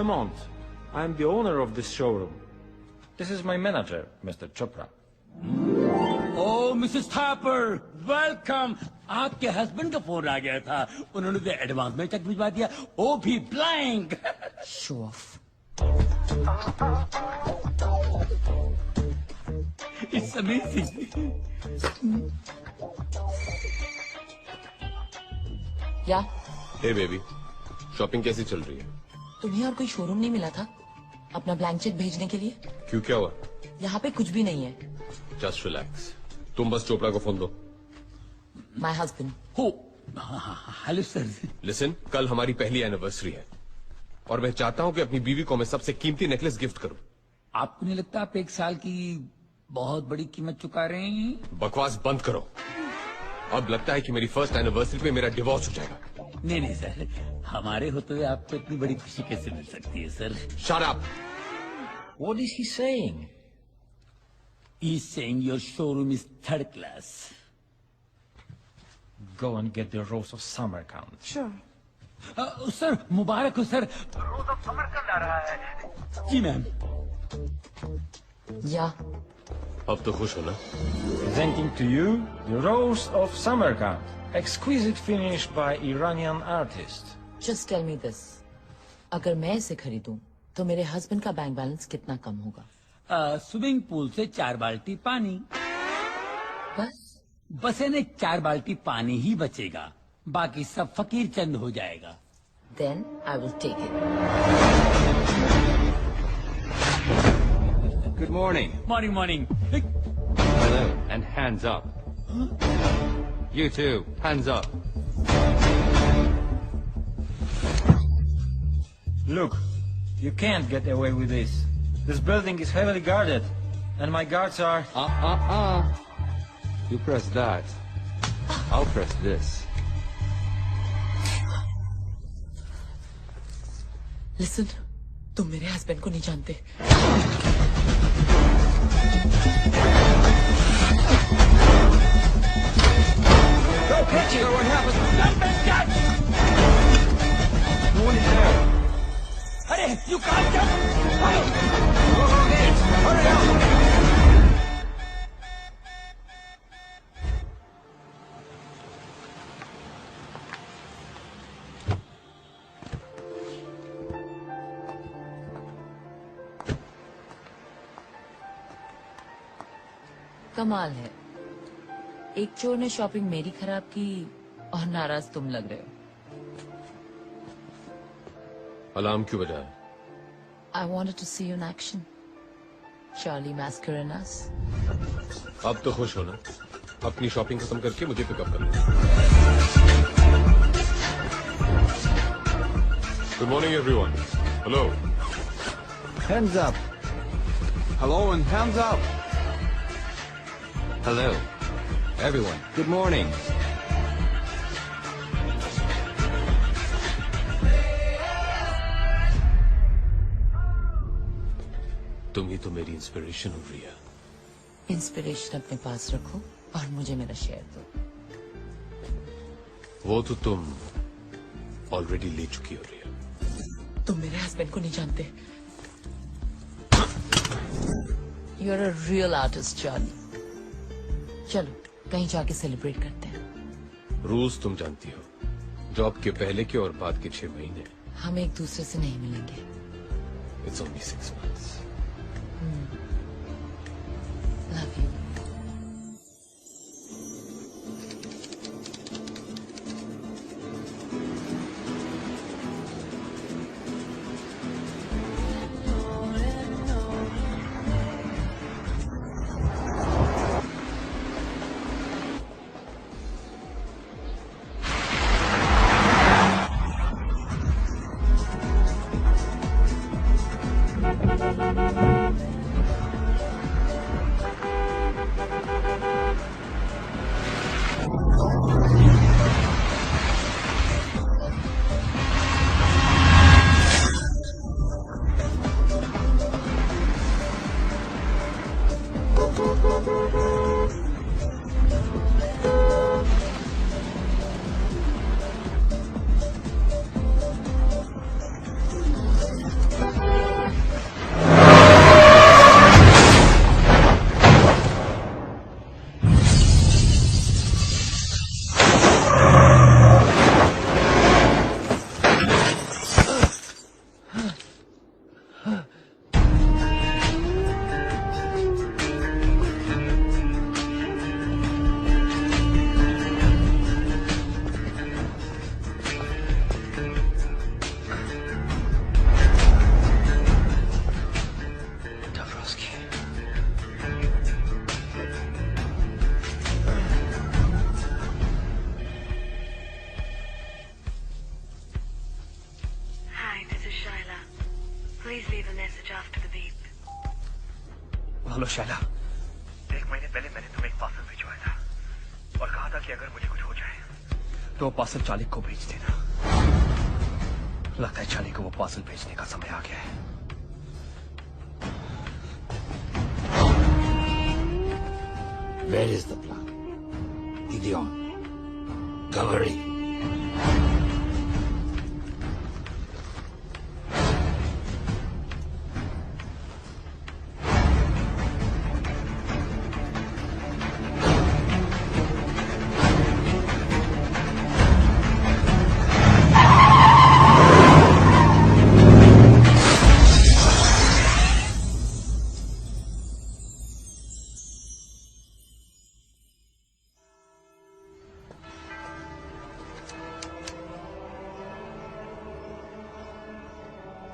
Lemont. I am the owner of this showroom. This is my manager, Mr. Chopra. Oh, Mrs. Thapar, welcome. आपके husband का phone आ गया था, उन्होंने तो advance में चेक भिजवा दिया, वो भी blank. Show off. It's amazing. क्या? हे बेबी, शॉपिंग कैसी चल रही है? तुम्हें और कोई शोरूम नहीं मिला था अपना ब्लैंक चेक भेजने के लिए? क्यों, क्या हुआ? यहाँ पे कुछ भी नहीं है. Just relax. तुम बस चोपड़ा को फोन दो. My husband. हो, हेलो सर. लिसन, कल हमारी पहली एनिवर्सरी है और मैं चाहता हूँ कि अपनी बीवी को मैं सबसे कीमती नेकलेस गिफ्ट करूँ. आपको नहीं लगता आप 1 साल की बहुत बड़ी कीमत चुका रहे हैं? बकवास बंद करो. अब लगता है कि मेरी फर्स्ट एनिवर्सरी पे मेरा डिवोर्स हो जाएगा. नहीं सर, हमारे होते हुए आपको इतनी बड़ी खुशी कैसे मिल सकती है sir? Shut up. What is he saying? He's saying your showroom is third class. Go and get the Rose of Samarkand. Sure. Sir मुबारक हो सर. रोज ऑफ समरकंद आ रहा है. जी मैम. या. अब तो खुश हो ना? Presenting to you the Rose of Samarkand, exquisite finish by Iranian artist. Just tell me this. अगर मैं इसे खरीदूं तो मेरे हस्बैंड का बैंक बैलेंस कितना कम होगा? स्विमिंग पूल से 4 बाल्टी पानी. बस यानी 4 बाल्टी पानी ही बचेगा, बाकी सब फकीर चंद हो जाएगा. Then I will take it. Good morning. Morning. Hello, and hands up. You too, hands up. Look, you can't get away with this. This building is heavily guarded, and my guards are... You press that. I'll press this. Listen, तुम मेरे husband को नहीं जानते. Go catch it! What happened? No one is there. अरे, you can't jump. Hurry up! कमाल है, एक चोर ने शॉपिंग मेरी खराब की और नाराज तुम लग रहे हो. अलार्म क्यों बजा है? I wanted to see you in action. Charlie Mascarenas. अब तो खुश हो ना? अपनी शॉपिंग खत्म करके मुझे पिकअप कर लो. Good morning everyone. Hello. Hands up! Hello and hands up. Hello, everyone. Good morning. तुम ही तो मेरी इंस्पिरेशन हो रही है. इंस्पिरेशन अपने पास रखो और मुझे मेरा शेयर दो. वो तो तुम ऑलरेडी ले चुकी हो रही है. तुम मेरे हस्बैंड को नहीं जानते. You're a real artist, Charlie. चलो कहीं जाके सेलिब्रेट करते हैं. रूल्स तुम जानती हो. जॉब के पहले के और बाद के 6 महीने. हम एक दूसरे से नहीं मिलेंगे. It's only 6 months. Love you. Hello Shaila, 1 महीने पहले मैंने तुम्हें एक पार्सल भिजवाया था और कहा था कि अगर मुझे कुछ हो जाए तो वो पार्सल चाली को भेज देना। लगता है चाली को वो पार्सल भेजने का समय आ गया है। Where is the plan? Gideon. Cavalry.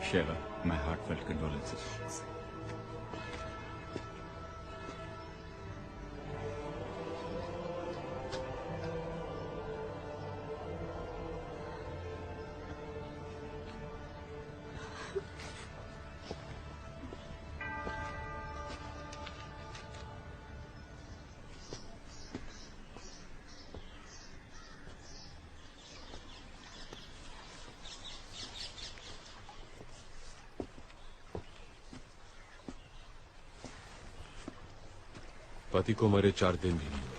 Sheva, my heartfelt condolences. पति को मरे 4 दिन भी नहीं हुए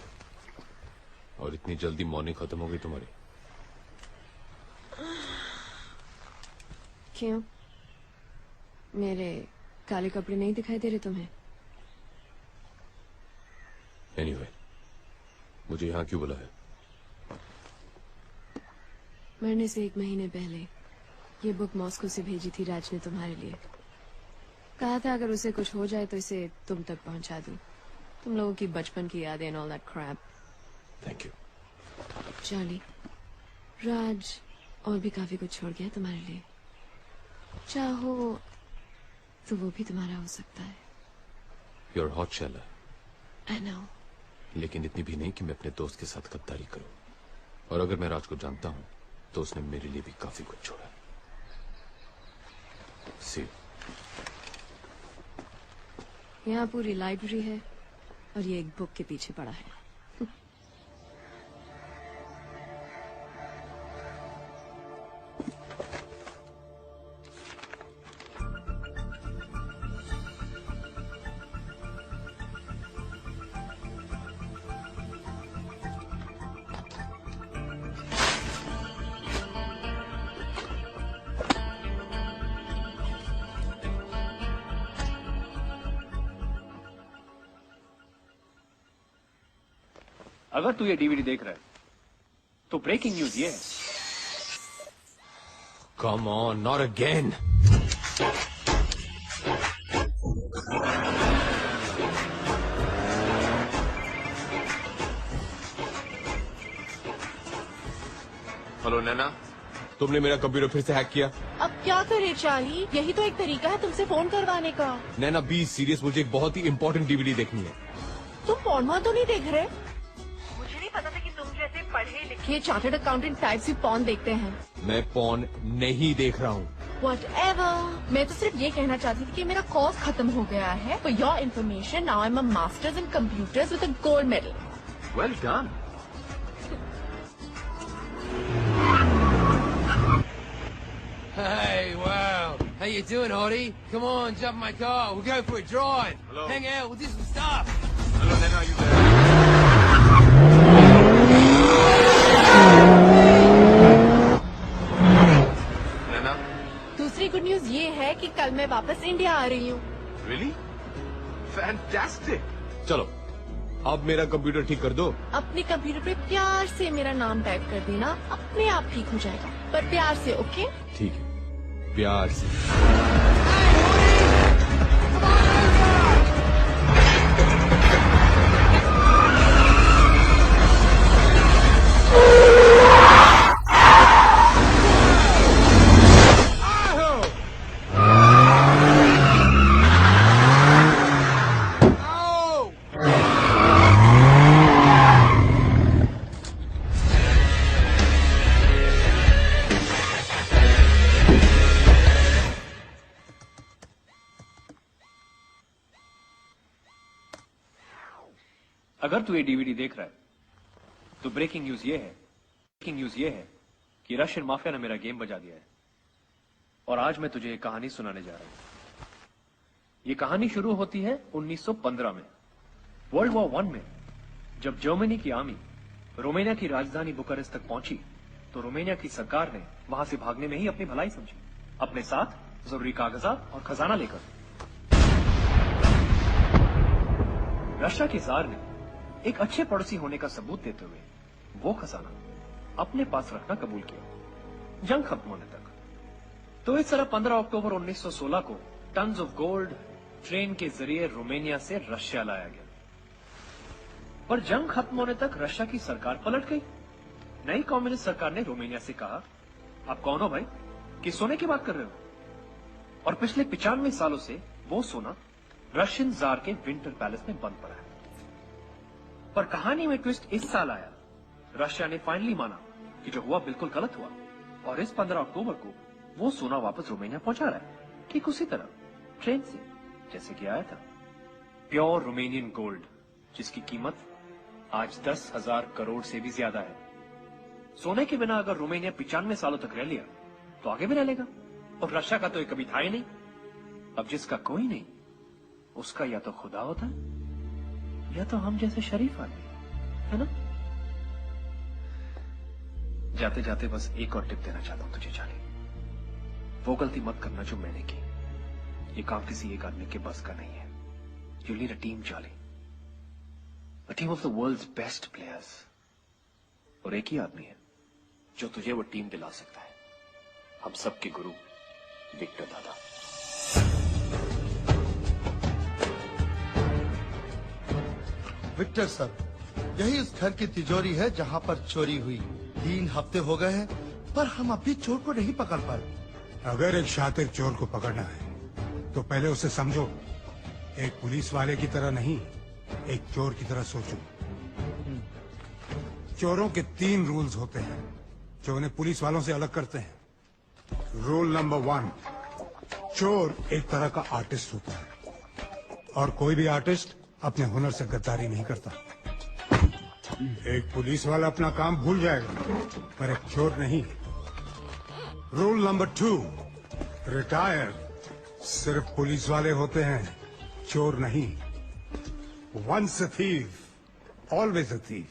और इतनी जल्दी मौनी खत्म हो गई तुम्हारी। क्यों? मेरे काले कपड़े नहीं दिखाई दे रहे तुम्हें? एनीवे, मुझे यहाँ क्यों बुलाया? मरने से 1 महीने पहले ये बुक मॉस्को से भेजी थी राज ने तुम्हारे लिए। कहा था अगर उसे कुछ हो जाए तो इसे तुम तक पहुंचा दूं। तुम लोगों की बचपन की यादें and all that crap. Thank you. Charlie, Raj और भी काफी कुछ छोड़ गया तुम्हारे लिए। चाहो तो वो भी तुम्हारा हो सकता है। You're hot, Shaila. I know। लेकिन इतनी भी नहीं कि मैं अपने दोस्त के साथ गद्दारी करूं। और अगर मैं राज को जानता हूं तो उसने मेरे लिए भी काफी कुछ छोड़ा। See you। यहाँ पूरी लाइब्रेरी है और ये एक बुक के पीछे पड़ा है। अगर तू ये डीवीडी देख रहा है तो ब्रेकिंग न्यूज ये है। Come on, not again। Hello Naina, तुमने मेरा कंप्यूटर फिर से हैक किया। अब क्या करे चार्ली, यही तो एक तरीका है तुमसे फोन करवाने का। नैना बी सीरियस, मुझे एक बहुत ही इंपॉर्टेंट डीवीडी देखनी है। तुम पॉर्न तो नहीं देख रहे? मुझे नहीं पता था कि तुम जैसे पढ़े लिखे चार्टर्ड अकाउंटेंट टाइप से पॉर्न देखते हैं। मैं पॉर्न नहीं देख रहा हूँ। Whatever। मैं तो सिर्फ ये कहना चाहती थी कि मेरा कोर्स खत्म हो गया है। For your information, now I'm a master's in computers with a gold medal। Well done। Hey, wow. How you doing, Hottie? Come on, jump in my car. We'll go for a drive. Hello. Hang out, we'll do some stuff. Hello Naina, you there? नैना, दूसरी good news ये है कि कल मैं वापस India आ रही हूँ। really? Fantastic। चलो अब मेरा कंप्यूटर ठीक कर दो। अपने कंप्यूटर पे प्यार से मेरा नाम टाइप कर देना, अपने आप ठीक हो जाएगा। पर प्यार से, ओके? ठीक है, प्यार से। अगर तू ये डीवीडी देख रहा है तो ब्रेकिंग न्यूज ये है कि रशियन माफिया ने मेरा गेम बजा दिया है और आज मैं तुझे एक कहानी सुनाने जा रहा हूं। ये कहानी शुरू होती है 1915 में, वर्ल्ड वॉर 1 में। जब जर्मनी की आर्मी रोमानिया की राजधानी बुखारेस्ट तक पहुंची तो रोमानिया की सरकार ने वहां से भागने में ही अपनी भलाई समझी, अपने साथ जरूरी कागजात और खजाना लेकर। रशिया के जार ने एक अच्छे पड़ोसी होने का सबूत देते हुए वो खजाना अपने पास रखना कबूल किया जंग खत्म होने तक। तो इस तरह 15 अक्टूबर 1916 को टन्स ऑफ गोल्ड ट्रेन के जरिए रोमानिया से रशिया लाया गया। पर जंग खत्म होने तक रशिया की सरकार पलट गई। नई कम्युनिस्ट सरकार ने रोमानिया से कहा, आप कौन हो भाई, किस सोने की बात कर रहे हो? और पिछले 95 सालों से वो सोना रशियन जार के विंटर पैलेस में बंद पड़ा है। पर कहानी में ट्विस्ट इस साल आया। रशिया ने फाइनली माना कि जो हुआ बिल्कुल गलत हुआ और इस 15 अक्टूबर को वो सोना वापस रोमानिया पहुंचा रहा है, ठीक उसी तरह ट्रेन से जैसे कि आया था। प्योर रोमानियन गोल्ड जिसकी कीमत आज 10,000 करोड़ से भी ज्यादा है। सोने के बिना अगर रोमानिया 95 सालों तक रह लिया तो आगे भी रह लेगा। और रशिया का तो ये कभी था ही नहीं। अब जिसका कोई नहीं उसका या तो खुदा होता है या तो हम जैसे शरीफ आदमी, है ना? जाते जाते बस एक और टिप देना चाहता हूं तुझे चार्ली, वो गलती मत करना जो मैंने की। ये काम किसी एक आदमी के बस का नहीं है। You need a team Charlie, a team of the world's best players. और एक ही आदमी है जो तुझे वो टीम दिला सकता है, हम सबके गुरु विक्टर दादा। विक्टर सर, यही उस घर की तिजोरी है जहां पर चोरी हुई। 3 हफ्ते हो गए हैं पर हम अभी चोर को नहीं पकड़ पाए। अगर एक शातिर चोर को पकड़ना है तो पहले उसे समझो। एक पुलिस वाले की तरह नहीं, एक चोर की तरह सोचो। चोरों के 3 रूल्स होते हैं जो उन्हें पुलिस वालों से अलग करते हैं। रूल नंबर 1, चोर एक तरह का आर्टिस्ट होता है और कोई भी आर्टिस्ट अपने हुनर से गद्दारी नहीं करता। एक पुलिस वाला अपना काम भूल जाएगा पर एक चोर नहीं। रूल नंबर 2, रिटायर सिर्फ पुलिस वाले होते हैं, चोर नहीं। Once a thief always a thief.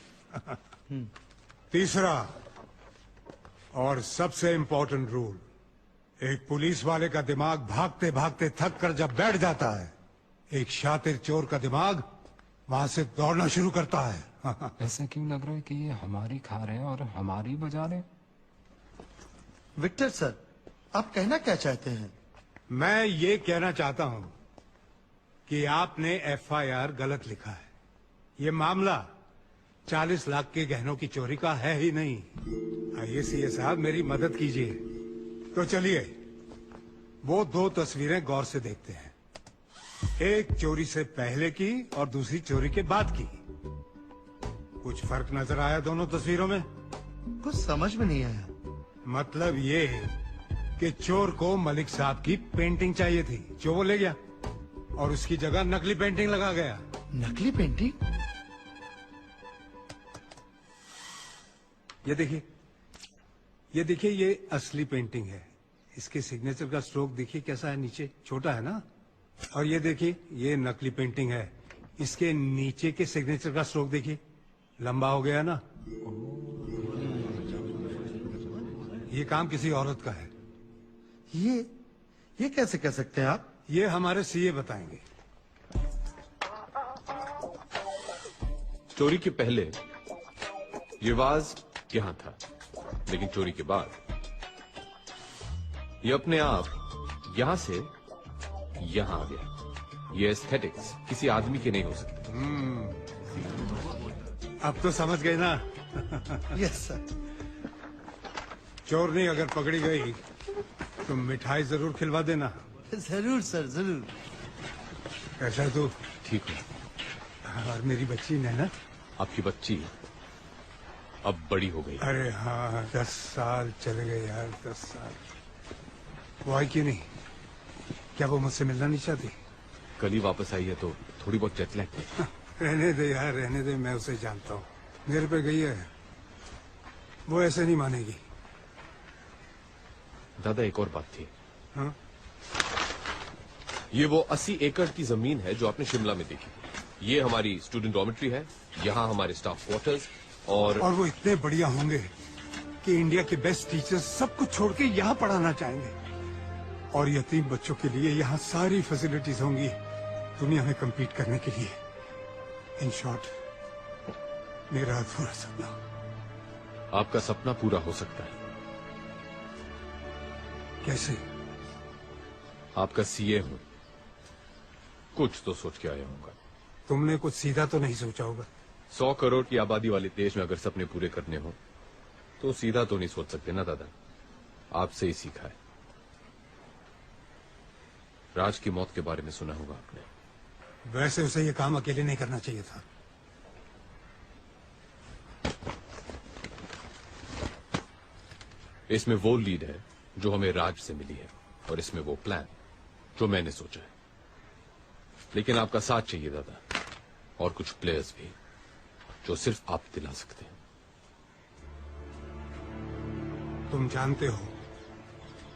तीसरा और सबसे इंपॉर्टेंट रूल, एक पुलिस वाले का दिमाग भागते भागते थक कर जब बैठ जाता है, एक शातिर चोर का दिमाग वहां से दौड़ना शुरू करता है। ऐसा क्यों लग रहा है कि ये हमारी खा रहे हैं और हमारी बजा रहे हैं? विक्टर सर, आप कहना क्या चाहते हैं? मैं ये कहना चाहता हूं कि आपने एफआईआर गलत लिखा है। ये मामला 40 लाख के गहनों की चोरी का है ही नहीं। आइए सीए साहब, मेरी मदद कीजिए। तो चलिए वो 2 तस्वीरें गौर से देखते हैं। एक चोरी से पहले की और दूसरी चोरी के बाद की। कुछ फर्क नजर आया दोनों तस्वीरों में? कुछ समझ में नहीं आया। मतलब ये कि चोर को मलिक साहब की पेंटिंग चाहिए थी जो वो ले गया और उसकी जगह नकली पेंटिंग लगा गया। नकली पेंटिंग? ये देखिए ये असली पेंटिंग है। इसके सिग्नेचर का स्ट्रोक देखिए कैसा है, नीचे छोटा है ना। और ये देखिए ये नकली पेंटिंग है, इसके नीचे के सिग्नेचर का स्ट्रोक देखिए लंबा हो गया ना। ये काम किसी औरत का है। ये कैसे कह सकते हैं आप? ये हमारे सीए बताएंगे। चोरी के पहले ये वाज यहां था, लेकिन चोरी के बाद ये अपने आप यहां से यहां आ गया। ये एस्थेटिक्स किसी आदमी के नहीं हो सकते। अब तो समझ गए ना? Yes sir. चोरनी अगर पकड़ी गई तो मिठाई जरूर खिलवा देना। जरूर सर, जरूर। कैसा है तू? ठीक है। और मेरी बच्ची नैना? आपकी बच्ची अब बड़ी हो गई। अरे हाँ, 10 साल चले गए यार, 10 साल। वो आई क्यों नहीं? क्या वो मुझसे मिलना नहीं चाहती? कल ही वापस आई है तो थोड़ी बहुत जेट लैग। रहने दे यार, रहने दे, मैं उसे जानता हूँ, मेरे पे गई है, वो ऐसे नहीं मानेगी। दादा एक और बात थी। हाँ? ये वो 80 एकड़ की जमीन है जो आपने शिमला में देखी थी। ये हमारी स्टूडेंट डॉर्मेट्री है, यहाँ हमारे स्टाफ क्वार्टर्स, और वो इतने बढ़िया होंगे कि इंडिया के बेस्ट टीचर्स सब कुछ छोड़ के यहाँ पढ़ाना चाहेंगे, और यतीम बच्चों के लिए यहाँ सारी फैसिलिटीज होंगी दुनिया में compete करने के लिए। इन शॉर्ट, मेरा अधूरा सपना। आपका सपना पूरा हो सकता है। कैसे? आपका सीए हूं, कुछ तो सोच के आया होगा। तुमने कुछ सीधा तो नहीं सोचा होगा। 100 करोड़ की आबादी वाले देश में अगर सपने पूरे करने हो तो सीधा तो नहीं सोच सकते ना दादा। आपसे ही सीखा है। राज की मौत के बारे में सुना होगा आपने। वैसे उसे ये काम अकेले नहीं करना चाहिए था। इसमें वो लीड है जो हमें राज से मिली है, और इसमें वो प्लान जो मैंने सोचा है। लेकिन आपका साथ चाहिए दादा, और कुछ प्लेयर्स भी जो सिर्फ आप दिला सकते हैं। तुम जानते हो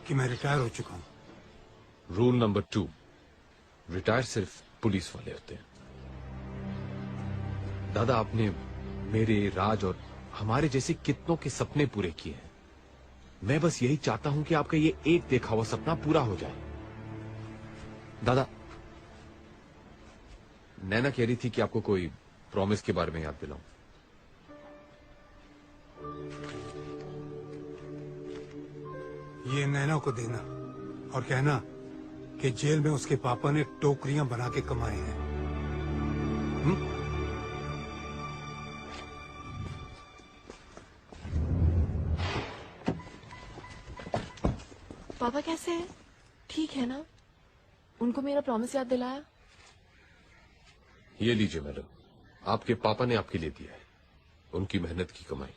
कि मैं रिटायर हो चुका हूं। रूल नंबर 2, रिटायर सिर्फ पुलिस वाले होते हैं। दादा आपने मेरे, राज और हमारे जैसे कितनों के सपने पूरे किए हैं। मैं बस यही चाहता हूं कि आपका ये एक देखा हुआ सपना पूरा हो जाए। दादा, नैना कह रही थी कि आपको कोई प्रॉमिस के बारे में याद दिलाऊं। ये नैना को देना और कहना कि जेल में उसके पापा ने टोकरियां बना के कमाए हैं। पापा कैसे हैं? ठीक है ना? उनको मेरा प्रॉमिस याद दिलाया? ये लीजिए मैडम, आपके पापा ने आपके लिए दिया है, उनकी मेहनत की कमाई।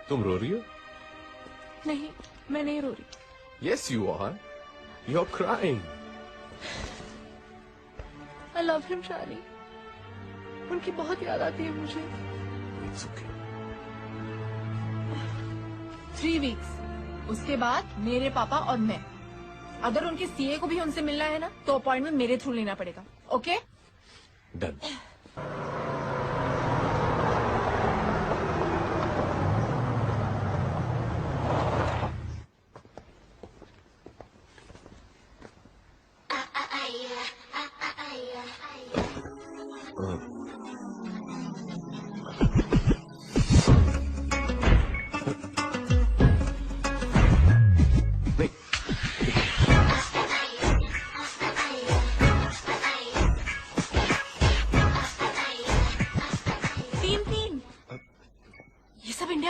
तुम रो रही हो? नहीं, मैं नहीं रो रही। Yes, you are. You're crying. I love him, शाली। उनकी बहुत याद आती है मुझे। It's okay. 3 weeks, उसके बाद मेरे पापा और मैं। अगर उनके सीए को भी उनसे मिलना है ना, तो अपॉइंटमेंट मेरे थ्रू लेना पड़ेगा। ओके? Done.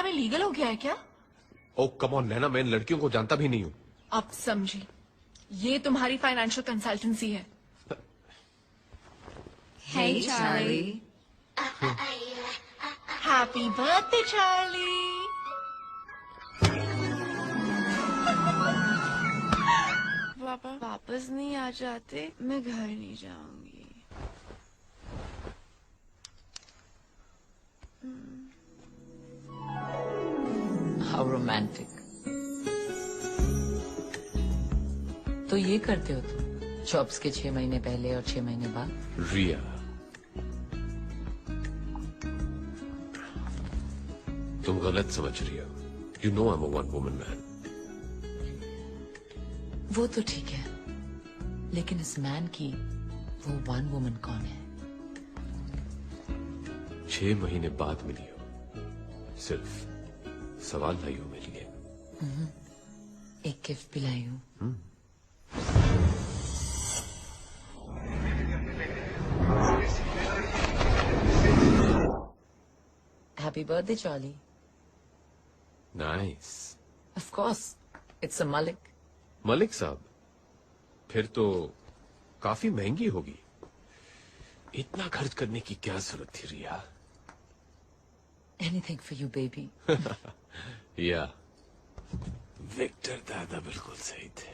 लीगल हो गया है क्या? ओ कम ऑन नैना, मैं इन लड़कियों को जानता भी नहीं हूँ। अब समझी, ये तुम्हारी फाइनेंशियल कंसल्टेंसी है। Hey Charlie. Happy birthday Charlie. पापा वापस नहीं आ जाते, मैं घर नहीं जाऊंगी। How romantic. तो ये करते हो तुम जॉब्स के 6 महीने पहले और 6 महीने बाद? रिया, तुम गलत समझ रही हो। You know I'm a one woman man. वो तो ठीक है, लेकिन इस मैन की वो वन वुमन कौन है? 6 महीने बाद मिली हो, सिर्फ सवाल लाई हो मेरे लिए। एक गिफ्ट भी लाई हूँ। Happy birthday Charlie. Nice. Of course, it's a Malik. Malik साहब, फिर तो काफी महंगी होगी। इतना खर्च करने की क्या जरूरत थी रिया? Anything for you, baby. या विक्टर दादा बिल्कुल सही थे।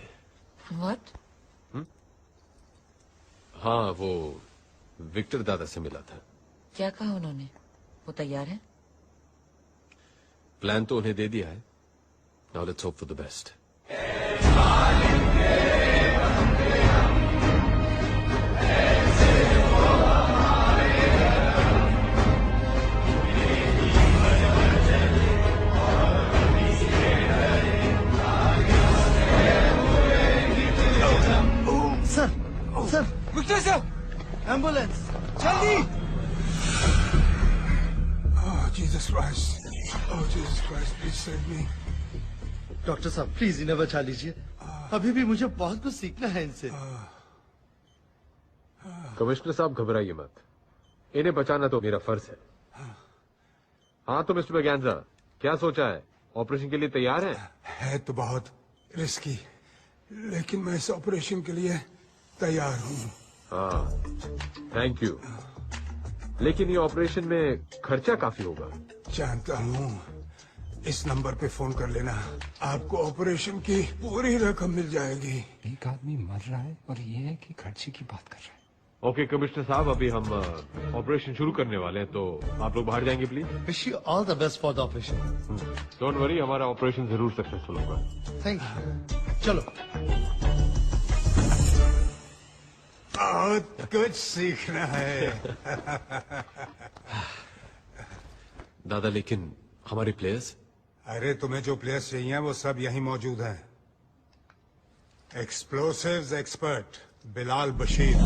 व्हाट? हाँ, वो विक्टर दादा से मिला था। क्या कहा उन्होंने? वो तैयार है? प्लान तो उन्हें दे दिया है। Now let's hope for the best. Sir Victor sir, ambulance जल्दी। Oh, Jesus Christ. Oh, Jesus Christ, please save me. Doctor साहब प्लीज इन्हें बचा लीजिए। अभी भी मुझे बहुत कुछ सीखना है इनसे। कमिश्नर साहब घबराइए मत, इन्हें बचाना तो मेरा फर्ज है। हाँ तो मिस्टर बैगैंजा, क्या सोचा है? ऑपरेशन के लिए तैयार है? है तो बहुत रिस्की, लेकिन मैं इस ऑपरेशन के लिए तैयार हूँ। हाँ, थैंक यू। लेकिन ये ऑपरेशन में खर्चा काफी होगा। जानता हूँ, इस नंबर पे फोन कर लेना, आपको ऑपरेशन की पूरी रकम मिल जाएगी। एक आदमी मर रहा है और ये है कि खर्चे की बात कर रहा है। ओके कमिश्नर साहब, अभी हम ऑपरेशन शुरू करने वाले हैं, तो आप लोग बाहर जाएंगे please. Wish you all the best for the operation. Don't worry, हमारा ऑपरेशन जरूर सक्सेसफुल होगा। Thank you. चलो। बहुत कुछ सीखना है। दादा, लेकिन हमारे प्लेयर्स? अरे तुम्हें जो प्लेयर्स चाहिए वो सब यहीं मौजूद हैं। Explosives expert Bilal Bashir.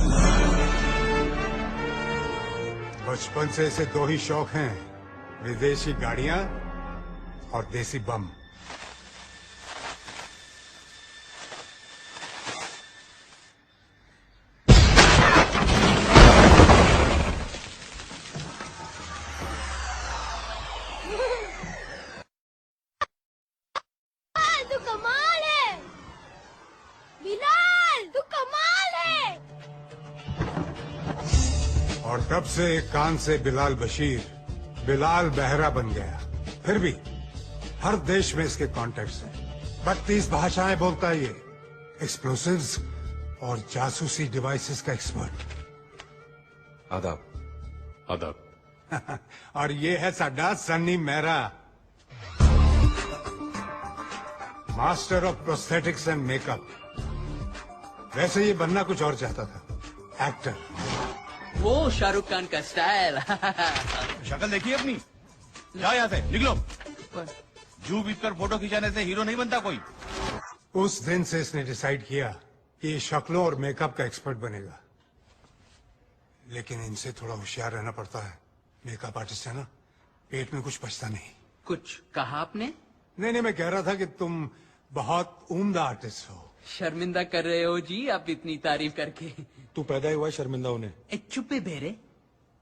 बचपन से इसे दो ही शौक हैं, विदेशी गाड़ियां और देसी बम। तू कमाल है बिलाल, तू कमाल है। और तब से एक कान से बिलाल बशीर बिलाल बहरा बन गया। फिर भी हर देश में इसके कॉन्टैक्ट्स हैं। 32 भाषाएं बोलता है ये। एक्सप्लोसिव्स और जासूसी डिवाइसेस का एक्सपर्ट। आदाब। आदाब। और ये है साडा Sunny Mehra, master of prosthetics and makeup. वैसे ये बनना कुछ और चाहता था, एक्टर। वो शाहरुख खान का स्टाइल। शक्ल देखिए अपनी। जाओ यहाँ से, निकलो। जू बीत कर फोटो खिंचाने से हीरो नहीं बनता कोई। उस दिन से इसने डिसाइड किया कि ये शक्लों और मेकअप का एक्सपर्ट बनेगा। लेकिन इनसे थोड़ा होशियार रहना पड़ता है। मेकअप आर्टिस्ट है ना, पेट में कुछ बचता नहीं। कुछ कहा आपने? नहीं, मैं कह रहा था कि तुम बहुत उम्दा आर्टिस्ट हो। शर्मिंदा कर रहे हो जी आप इतनी तारीफ करके। तू पैदा ही हुआ शर्मिंदा होने। चुप्पे बेरे।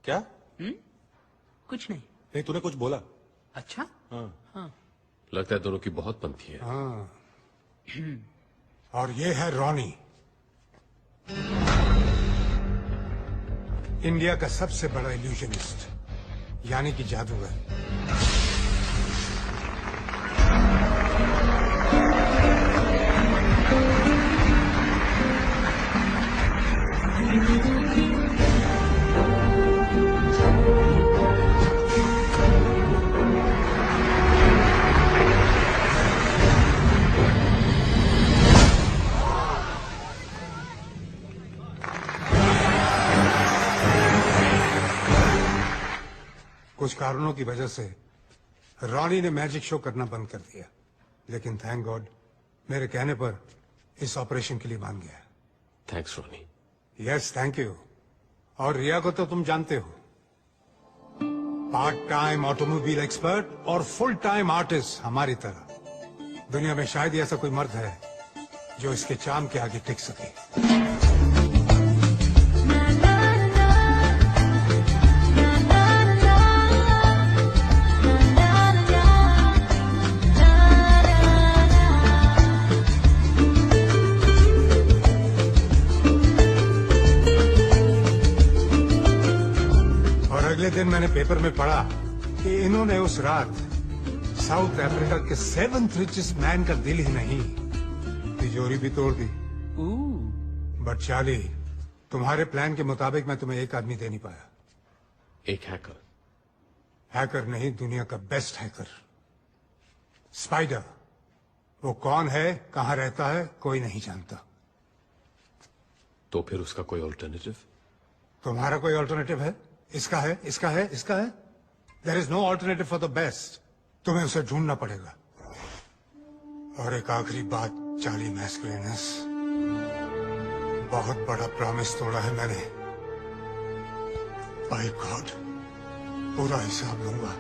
क्या? कुछ नहीं। नहीं, तूने कुछ बोला। अच्छा। हाँ। लगता है दोनों की बहुत बनती है। हाँ। और ये है रॉनी, इंडिया का सबसे बड़ा इल्यूजनिस्ट, यानी कि जादूगर। कुछ कारणों की वजह से रॉनी ने मैजिक शो करना बंद कर दिया, लेकिन थैंक गॉड मेरे कहने पर इस ऑपरेशन के लिए मान गया। Thanks Ronnie. Yes, thank you. और रिया को तो तुम जानते हो, पार्ट टाइम ऑटोमोबाइल एक्सपर्ट और फुल टाइम आर्टिस्ट हमारी तरह। दुनिया में शायद ही ऐसा कोई मर्द है जो इसके चाम के आगे टिक सके। अगले दिन मैंने पेपर में पढ़ा कि इन्होंने उस रात साउथ अफ्रीका के 7th रिचेस्ट मैन का दिल ही नहीं, तिजोरी भी तोड़ दी। बट चार्ली, तुम्हारे प्लान के मुताबिक मैं तुम्हें एक आदमी दे नहीं पाया। एक हैकर? हैकर नहीं, दुनिया का बेस्ट हैकर, स्पाइडर। वो कौन है, कहां रहता है, कोई नहीं जानता। तो फिर उसका कोई ऑल्टरनेटिव? तुम्हारा कोई ऑल्टरनेटिव है? इसका है, इसका है, इसका है? There is no alternative for the best. तुम्हें उसे ढूंढना पड़ेगा। और एक आखिरी बात, चार्ली मैस्कुलिनस, बहुत बड़ा प्रॉमिस तोड़ा है मैंने। बाय गॉड, पूरा हिसाब लूंगा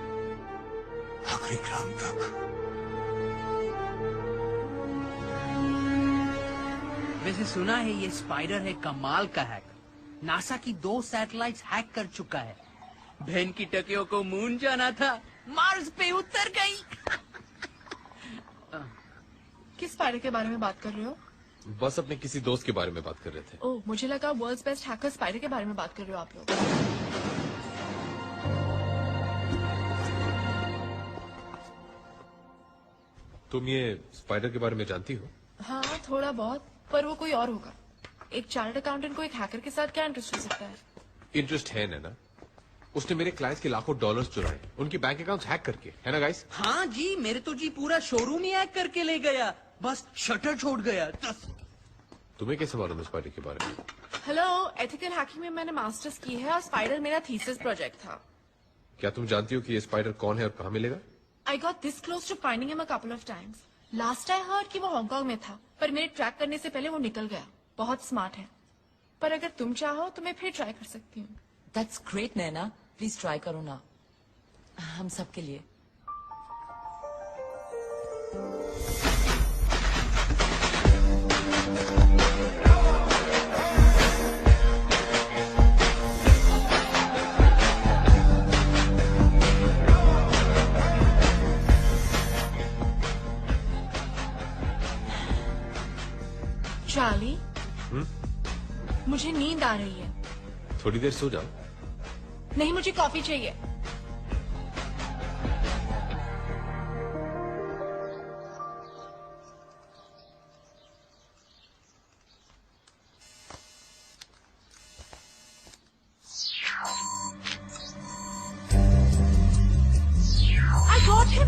आखिरी ग्राम तक। वैसे सुना है ये स्पाइडर है कमाल का हैकर। नासा की 2 सैटेलाइट्स हैक कर चुका है। बहन की टकियों को मून जाना था, मार्स पे उतर गई। किस स्पाइडर के बारे में बात कर रहे हो? बस अपने किसी दोस्त के बारे में बात कर रहे थे। ओह, मुझे लगा वर्ल्ड्स बेस्ट हैकर स्पाइडर के बारे में बात कर रहे हो आप लोग। तुम ये स्पाइडर के बारे में जानती हो? हाँ, थोड़ा बहुत, पर वो कोई और होगा। एक चार्टर्ड अकाउंटेंट को एक हैकर के साथ क्या इंटरेस्ट हो सकता है? इंटरेस्ट है ना? उसने मेरे क्लाइंट्स के लाखों डॉलर्स चुराए, उनकी बैंक अकाउंट्स हैक करके, है ना गाइस? हाँ जी, मेरे तो जी पूरा शोरूम ही हैक करके ले गया, बस शटर छोड़ गया। तुम्हें कैसे मालूम है स्पाइडर के बारे में? हेलो, एथिकल हैकिंग में मैंने मास्टर्स की है और स्पाइडर मेरा थीसिस प्रोजेक्ट था। क्या तुम जानती हो कि ये स्पाइडर कौन है और कहाँ मिलेगा? I got this close to finding him a couple of times. Last I heard कि वो हांगकांग में था, पर मेरे ट्रैक करने से पहले वो निकल गया। बहुत स्मार्ट है, पर अगर तुम चाहो तो मैं फिर ट्राई कर सकती हूँ। That's great, Naina. Please try करो ना, हम सबके लिए। चार्ली, मुझे नींद आ रही है। थोड़ी देर सो जाओ। नहीं, मुझे कॉफी चाहिए।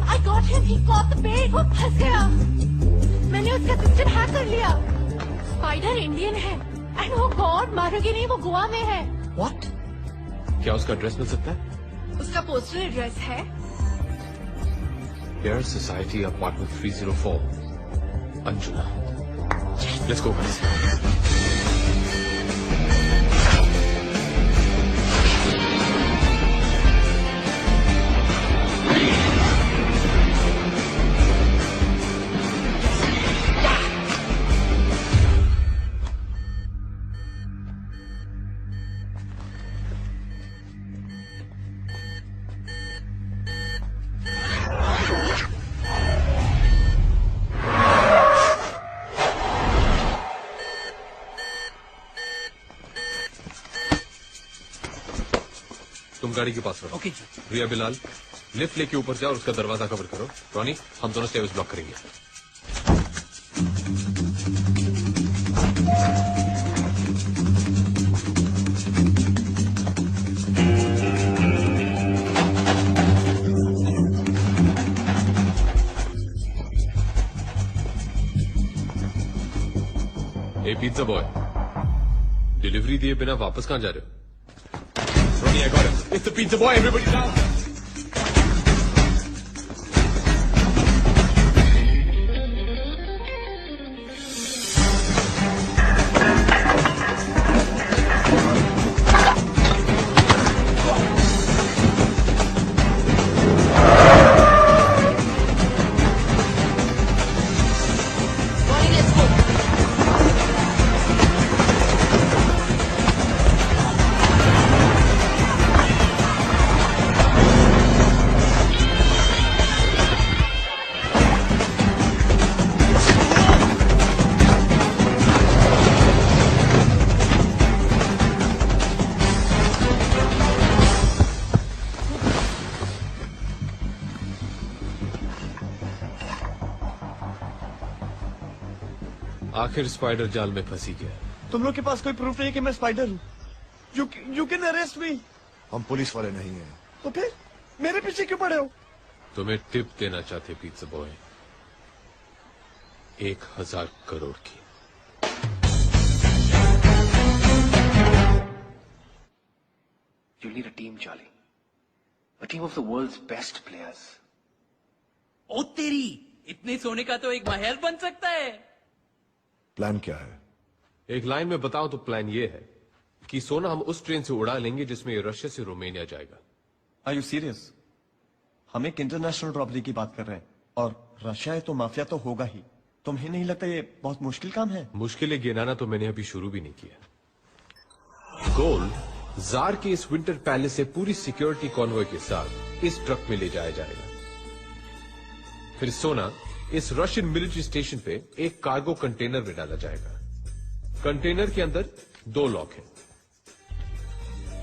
I got him. He caught the bait. वो फंस गया। मैंने उसका सिस्टम हैक कर लिया। स्पाइडर इंडियन है। एंड वो गॉड, मारोगे नहीं, वो गोवा में है। What? क्या उसका एड्रेस मिल सकता है? उसका पोस्टल एड्रेस है Air Society Apartment 304, Anjuna. Let's go, guys. तुम गाड़ी के पास रहो। ओके। रिया बिलाल, लिफ्ट लेके ऊपर जाओ और उसका दरवाजा कवर करो। रॉनी, हम दोनों स्टेयर्स ब्लॉक करेंगे। ए पिज्जा बॉय, डिलीवरी दिए बिना वापस कहाँ जा रहे हो? Ronnie, I got him. It's the pizza boy. Everybody down. आखिर स्पाइडर जाल में फंसी गया। तुम लोग के पास कोई प्रूफ नहीं है कि मैं स्पाइडर हूँ? यू कैन अरेस्ट मी। हम पुलिस वाले नहीं हैं। तो फिर मेरे पीछे क्यों पड़े हो? तुम्हें टिप देना चाहते पिज्जा बॉय, 1000 करोड़ की। You need a team, Charlie. A team of the world's best players. ओ तेरी, इतने सोने का तो एक महल बन सकता है। प्लान क्या है? एक लाइन में बताऊं तो प्लान ये है कि सोना हम उस ट्रेन से उड़ा लेंगे जिसमें ये रशिया से रोमानिया जाएगा। Are you serious? हम एक इंटरनेशनल रॉबरी की बात कर रहे हैं और रशिया है तो माफिया तो होगा ही। तुम्हें नहीं लगता ये बहुत मुश्किल काम है? मुश्किलें गिनाना तो मैंने अभी शुरू भी नहीं किया। गोल्ड जार के इस विंटर पैलेस से पूरी सिक्योरिटी कॉन्वॉय के साथ इस ट्रक में ले जाया जाएगा। फिर सोना इस रशियन मिलिट्री स्टेशन पे एक कार्गो कंटेनर में डाला जाएगा। कंटेनर के अंदर 2 लॉक हैं,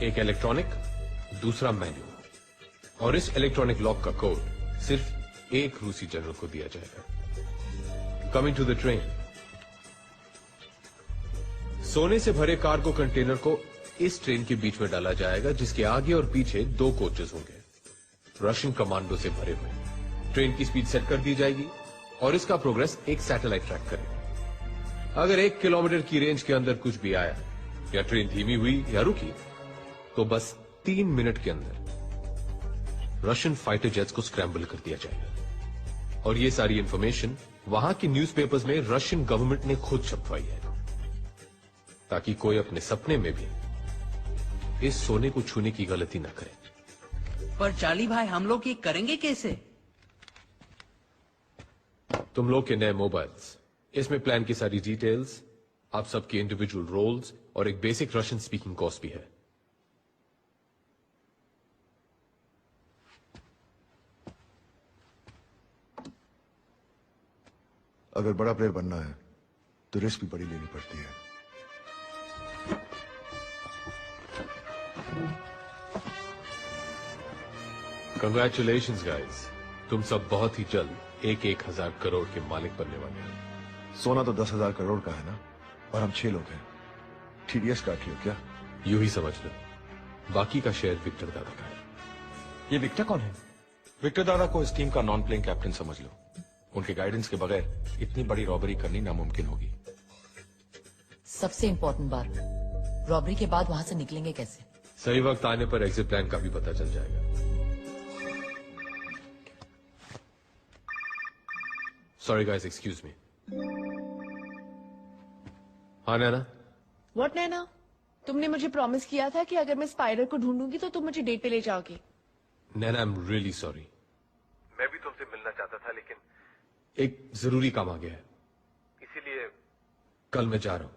एक इलेक्ट्रॉनिक, दूसरा मैनुअल, और इस इलेक्ट्रॉनिक लॉक का कोड सिर्फ एक रूसी जनरल को दिया जाएगा। Coming to the train. सोने से भरे कार्गो कंटेनर को इस ट्रेन के बीच में डाला जाएगा, जिसके आगे और पीछे 2 कोचेस होंगे, रशियन कमांडो से भरे हुए। ट्रेन की स्पीड सेट कर दी जाएगी और इसका प्रोग्रेस एक सैटेलाइट ट्रैक करेगा। अगर 1 किलोमीटर की रेंज के अंदर कुछ भी आया या ट्रेन धीमी हुई या रुकी तो बस 3 मिनट के अंदर रशियन फाइटर जेट्स को स्क्रैम्बल कर दिया जाएगा। और ये सारी इंफॉर्मेशन वहां की न्यूज़पेपर्स में रशियन गवर्नमेंट ने खुद छपवाई है, ताकि कोई अपने सपने में भी इस सोने को छूने की गलती ना करे। पर चार्ली भाई, हम लोग ये करेंगे कैसे? तुम लोग के नए मोबाइल्स, इसमें प्लान की सारी डिटेल्स, आप सबके इंडिविजुअल रोल्स और एक बेसिक रशियन स्पीकिंग कोर्स भी है। अगर बड़ा प्लेयर बनना है तो रिस्क भी बड़ी लेनी पड़ती है। कंग्रेचुलेशंस गाइस, तुम सब बहुत ही जल्द 1000 करोड़ के मालिक बनने वाले हैं। सोना तो 10,000 करोड़ का है ना, और हम 6 लोग हैं। TDS काट लियो क्या? यूं ही समझ लो, बाकी का शेयर विक्टर दादा का है। ये विक्टर कौन है? विक्टर दादा को इस टीम का नॉन प्लेइंग कैप्टन समझ लो। उनके गाइडेंस के बगैर इतनी बड़ी रॉबरी करनी नामुमकिन होगी। सबसे इम्पोर्टेंट बात, रॉबरी के बाद वहां से निकलेंगे कैसे? सही वक्त आने पर एग्जिट प्लान का भी पता चल जाएगा। Sorry guys, excuse me. हाँ नैना? व्हाट नैना? तुमने मुझे प्रॉमिस किया था कि अगर मैं स्पाइडर को ढूंढूंगी तो तुम मुझे डेट पे ले जाओगे। नैना, आई एम रियली सॉरी। मैं भी तुमसे मिलना चाहता था, लेकिन एक जरूरी काम आ गया है, इसीलिए कल मैं जा रहा हूं।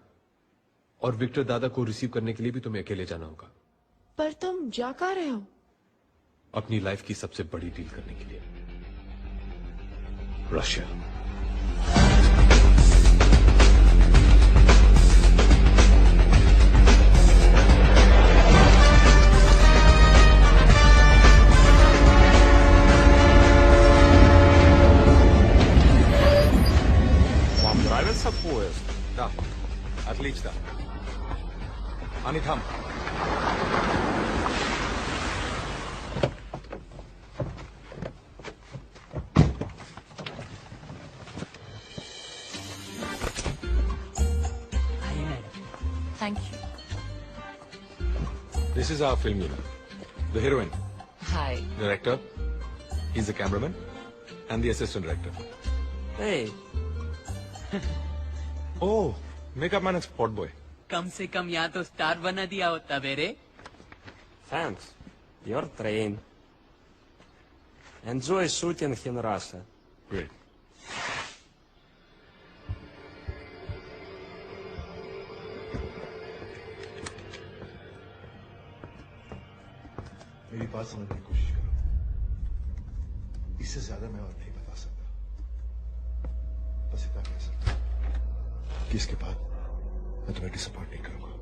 और विक्टर दादा को रिसीव करने के लिए भी तुम्हें अकेले जाना होगा। पर तुम जा कहाँ रहे हो? अपनी लाइफ की सबसे बड़ी डील करने के लिए, Russia. Da, отлично. Они там. Thank you. This is our film unit. The heroine, Hi. director, he's the cameraman, and the assistant director. Hey. Oh, makeup man and spot boy. कम से कम यहाँ तो स्टार बना दिया होता बेरे। Thanks. Your train. Enjoy shooting in Russia. Great. मेरी बात समझने की कोशिश करो। इससे ज्यादा मैं और नहीं बता सकता। बस इतना कह सकता हूं कि इसके बाद मैं तुम्हें डिसअपॉइंट नहीं करूंगा।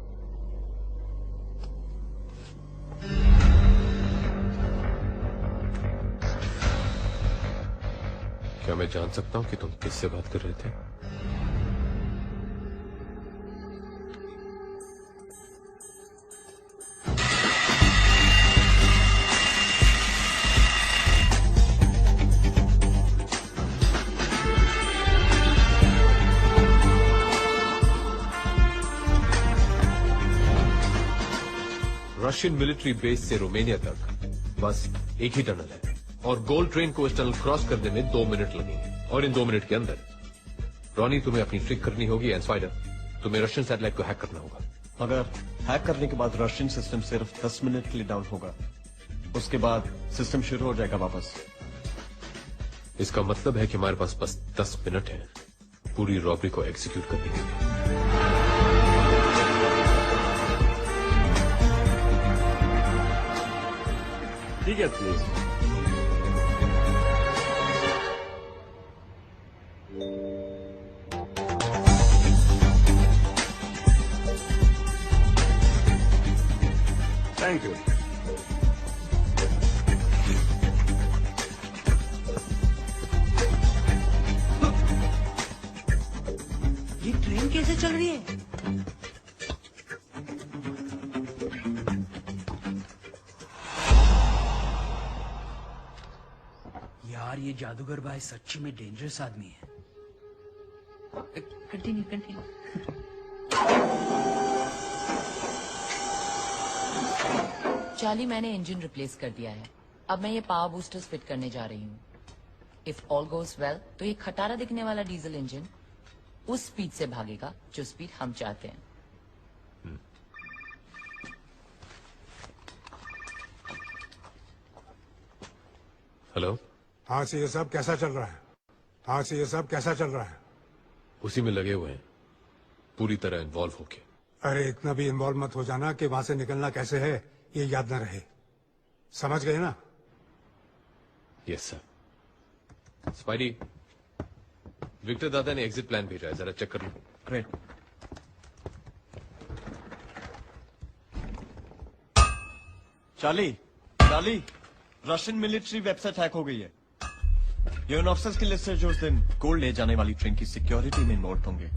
क्या मैं जान सकता हूं कि तुम किससे बात कर रहे थे? रशियन मिलिट्री बेस से रोमानिया तक बस एक ही टनल है और गोल्ड ट्रेन को इस टनल क्रॉस करने में 2 मिनट लगेंगे और इन 2 मिनट के अंदर रॉनी तुम्हें अपनी ट्रिक करनी होगी एंड स्पाइडर तुम्हें रशियन सैटेलाइट को हैक करना होगा। अगर हैक करने के बाद रशियन सिस्टम सिर्फ 10 मिनट के लिए डाउन होगा, उसके बाद सिस्टम शुरू हो जाएगा वापस। इसका मतलब है कि हमारे पास बस 10 मिनट है पूरी रॉबरी को एग्जीक्यूट करने के लिए। ठीक है प्लीज। Thank you. ये ट्रेन कैसे चल रही है? यार ये जादूगर भाई सच्ची में डेंजरस आदमी है। Continue continue. चार्ली, मैंने इंजन रिप्लेस कर दिया है। अब मैं ये पावर बूस्टर्स फिट करने जा रही हूँ। इफ ऑल गोज वेल तो ये खटारा दिखने वाला डीजल इंजन उस स्पीड से भागेगा जो स्पीड हम चाहते हैं। हेलो। हाँ से ये सब कैसा चल रहा है? हाँ से ये सब कैसा चल रहा है? उसी में लगे हुए हैं पूरी तरह इन्वॉल्व होके। अरे इतना भी इन्वॉल्व मत हो जाना कि वहां से निकलना कैसे है ये याद न रहे। समझ गए ना? Yes sir. स्पाइडी, विक्टर दादा ने एग्जिट प्लान भेजा है, जरा चेक कर लो। Great. Charlie, Russian military website hack हो गई है। यूएन ऑफिसर्स की लिस्ट से जो उस दिन गोल्ड ले जाने वाली ट्रेन की सिक्योरिटी में इन्वॉल्व होंगे,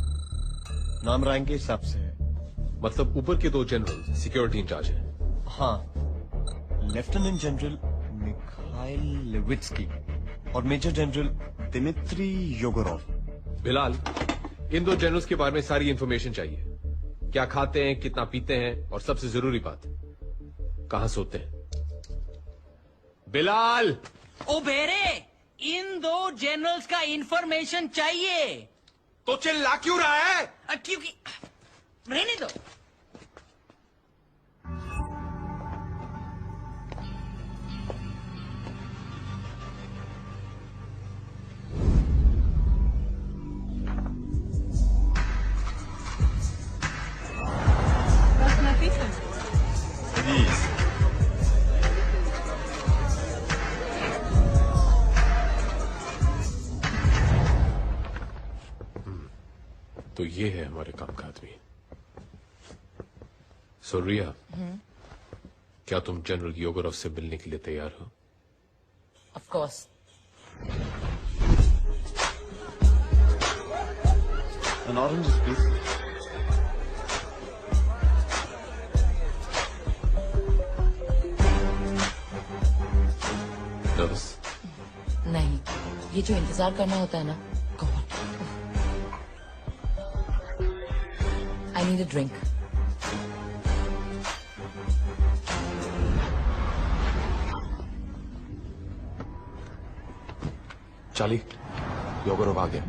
नाम रैंक के हिसाब से है। मतलब ऊपर के 2 जनरल सिक्योरिटी इंचार्ज हैं। हाँ, लेफ्टिनेंट जनरल मिखाइल लेविट्स्की और मेजर जनरल दिमित्री योगोरोव। बिलाल, इन 2 जनरल्स के बारे में सारी इंफॉर्मेशन चाहिए। क्या खाते हैं, कितना पीते हैं और सबसे जरूरी बात, कहां सोते हैं। बिलाल! ओ बेरे, इन 2 जनरल्स का इंफॉर्मेशन चाहिए। तो चिल्ला क्यों रहा है? क्योंकि रहने दो। तो ये है हमारे काम का आदमी। सो रिया, क्या तुम जनरल योगोरोव से मिलने के लिए तैयार हो? Of course. An orange, please. Nervous? नहीं, ये जो इंतजार करना होता है ना, God. I need a drink. Charlie, Yegorov आ गया।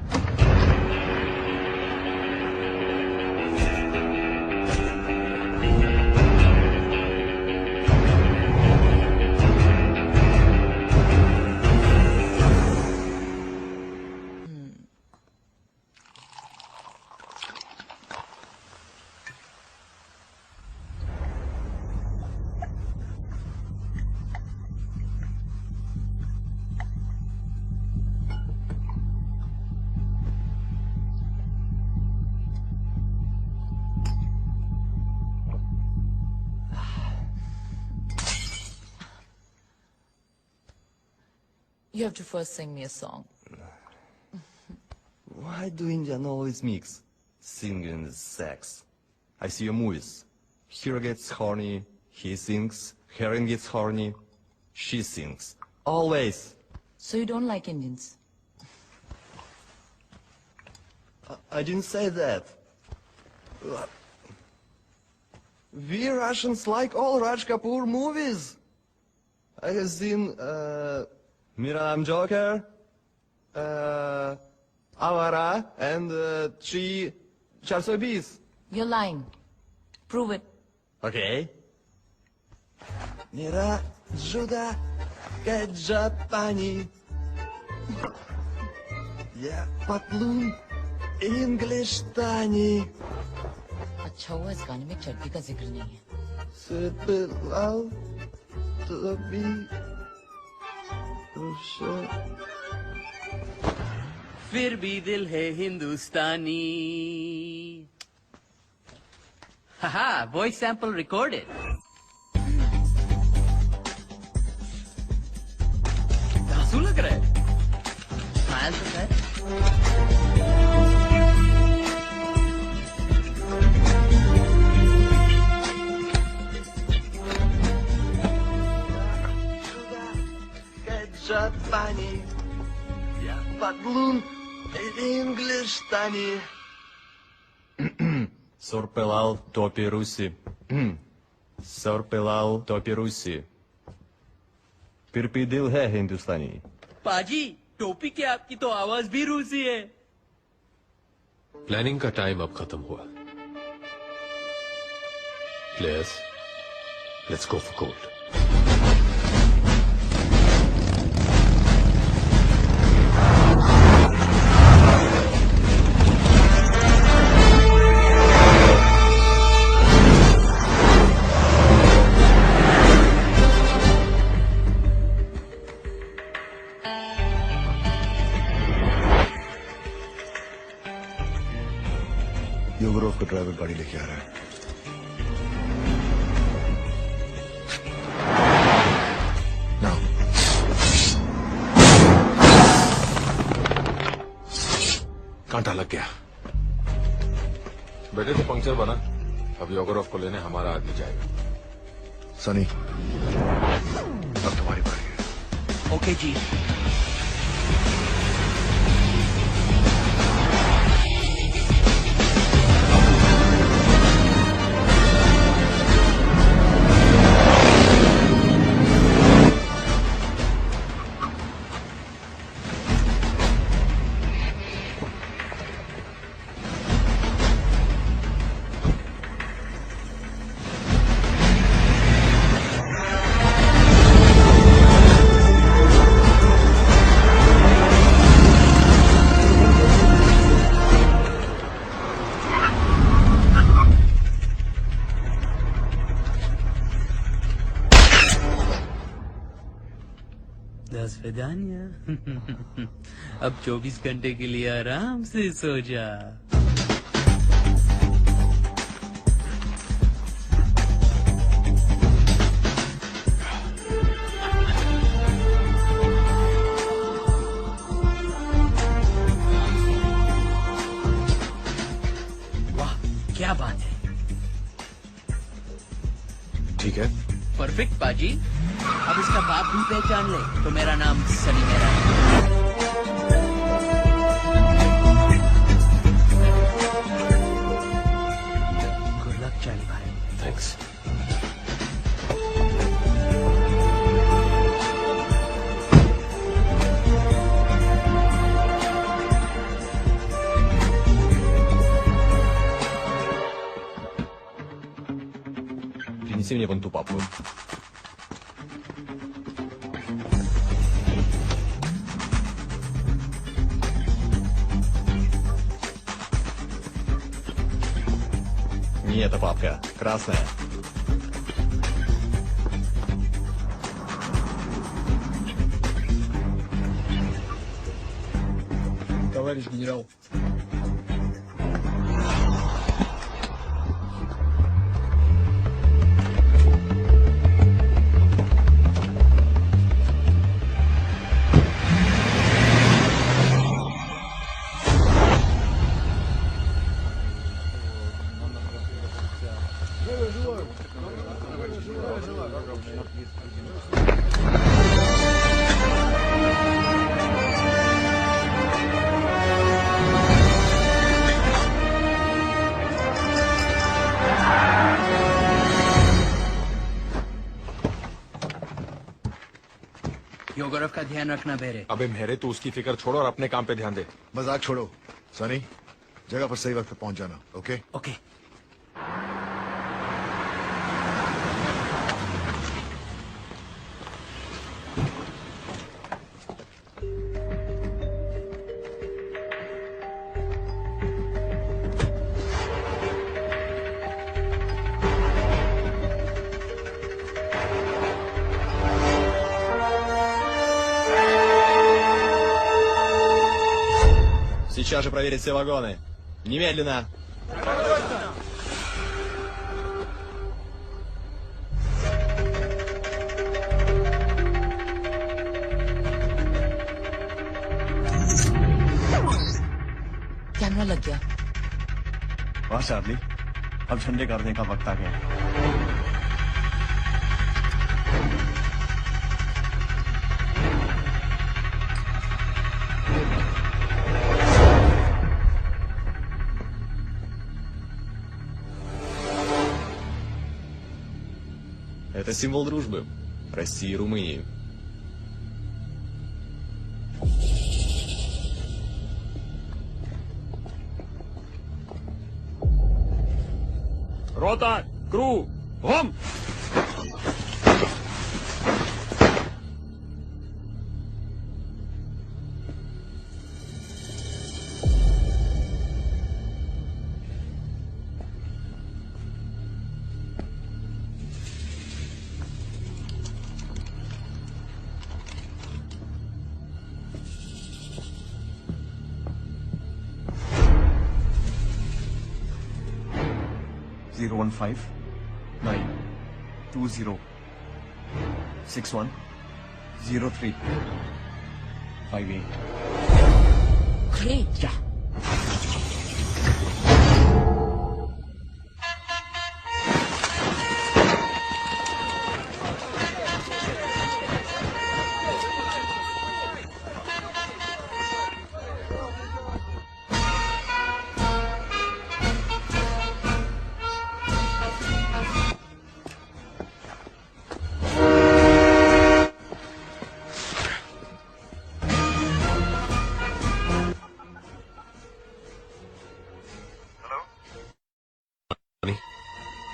You have to first sing me a song. Why do Indian always mix singing and sex? I see your movies. Hero gets horny, he sings. Heroine gets horny, she sings. Always. So you don't like Indians? I didn't say that. We Russians like all Raj Kapoor movies. I have seen Miram Joker, Avara, and 420. You're lying. Prove it. Okay. Mira Juda Kajapani. Yeah, Patlun English Tani. अच्छा हुआ इस गाने में चड्डी का जिक्र नहीं है। Sipilal to be फिर भी दिल है हिंदुस्तानी। हाहा, वॉइस सैंपल रिकॉर्डेड। धांसू लग रहा है। स्माइल तो है। Japani, yeah, Patlun English Tani. Sorpelal topi Rusi. Sorpelal topi Rusi. फिर भी दिल है हिंदुस्तानी। पाजी, टोपी के आपकी तो आवाज भी रूसी है। प्लानिंग का टाइम अब खत्म हुआ। Players, let's go for gold. Yegorov का ड्राइवर गाड़ी लेके आ रहा है। Now. कांटा लग गया। बेटे तो पंक्चर बना। अब योगरोव को लेने हमारा आदमी जाएगा। सनी, अब तुम्हारी बारी है। ओके जी। विदानिया। अब 24 घंटे के लिए आराम से सो जा। वाह, क्या बात है। ठीक है, परफेक्ट पाजी। अब इसका बाप भी पहचान ले तो मेरा नाम सनी मेरा है। गुड लक चाली भाई। थैंक्स। Принеси мне вон ту папку. Не эта папка, красная. Товарищ генерал. योगरफ का ध्यान रखना बेरे। अबे मेरे तो उसकी फिक्र छोड़ो और अपने काम पे ध्यान दे। मजाक छोड़ो सनी, जगह पर सही वक्त पे पहुंच जाना। Okay okay. Сейчас же проверить все вагоны. Немедленно. कैमरा लग गया। वाह चार्ली, अब झंडे गाड़ने का वक्त आ गया। Это символ дружбы России и Румынии. Рота, кру, гом! Zero 15 9 20 61 03 58. Great. Yeah.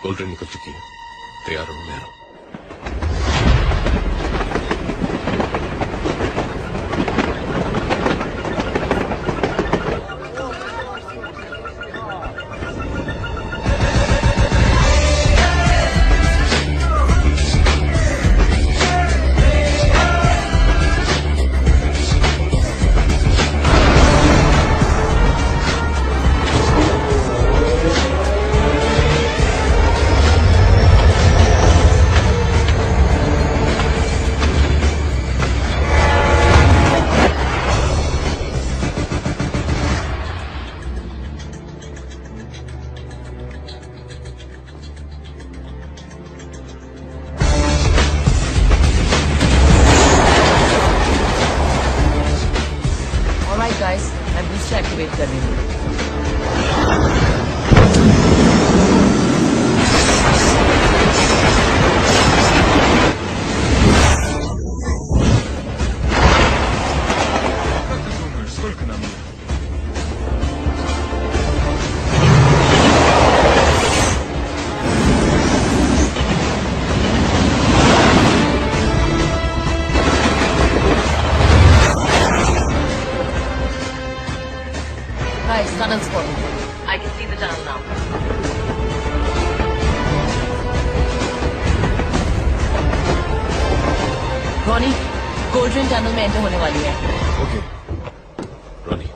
Cold drink निकल चुकी है, तैयार हूं मैं। Alright guys, मैं बूस्टर एक्टिवेट कर रही हूँ। Сколько нам? Guys, tunnel spotted. I can see the tunnel now. Ronnie, golden tunnel में एंटर होने वाली है। ओके रॉनी,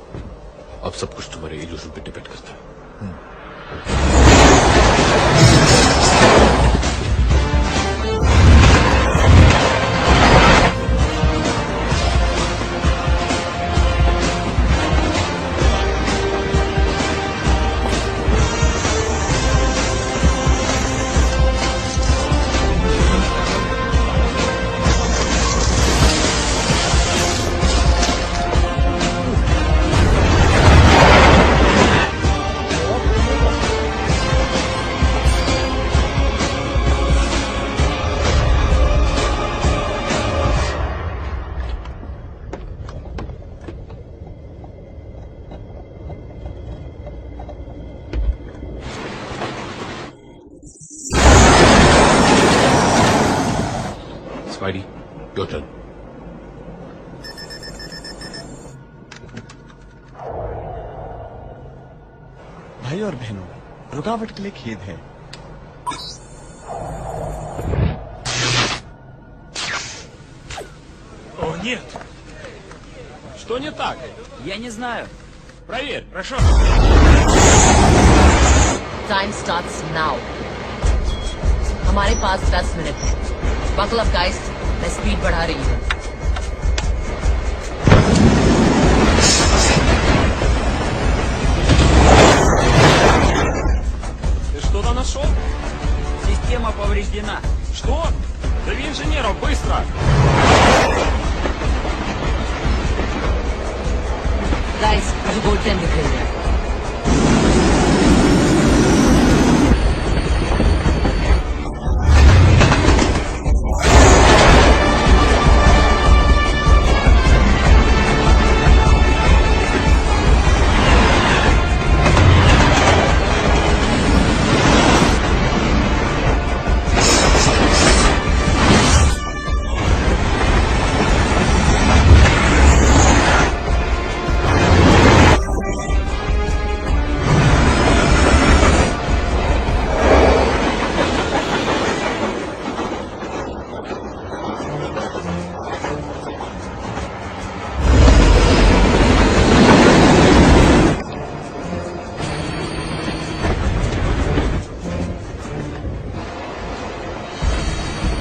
अब सब कुछ तुम्हारे इल्यूजन पे डिपेंड करता है। Spidey, your turn. भाई और बहनों, रुकावट के लिए खेद है। О, нет! Что не так? Я не знаю. Проверь, прошу. Time starts now. हमारे पास 10 मिनट है। Buckle up, guys. मैं स्पीड बढ़ा रही हूँ। Ты что-то нашел? Система повреждена. Что? Зови инженеров, быстро! Guys, मुझे गोल्ड ट्रेन दिख रही है।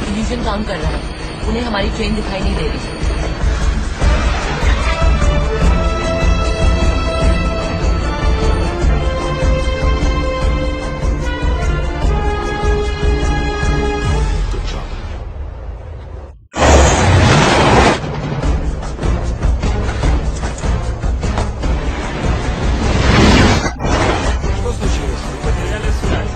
इल्यूजन काम कर रहा है। उन्हें हमारी ट्रेन दिखाई नहीं दे रही। Что случилось? Вы потеряли связь.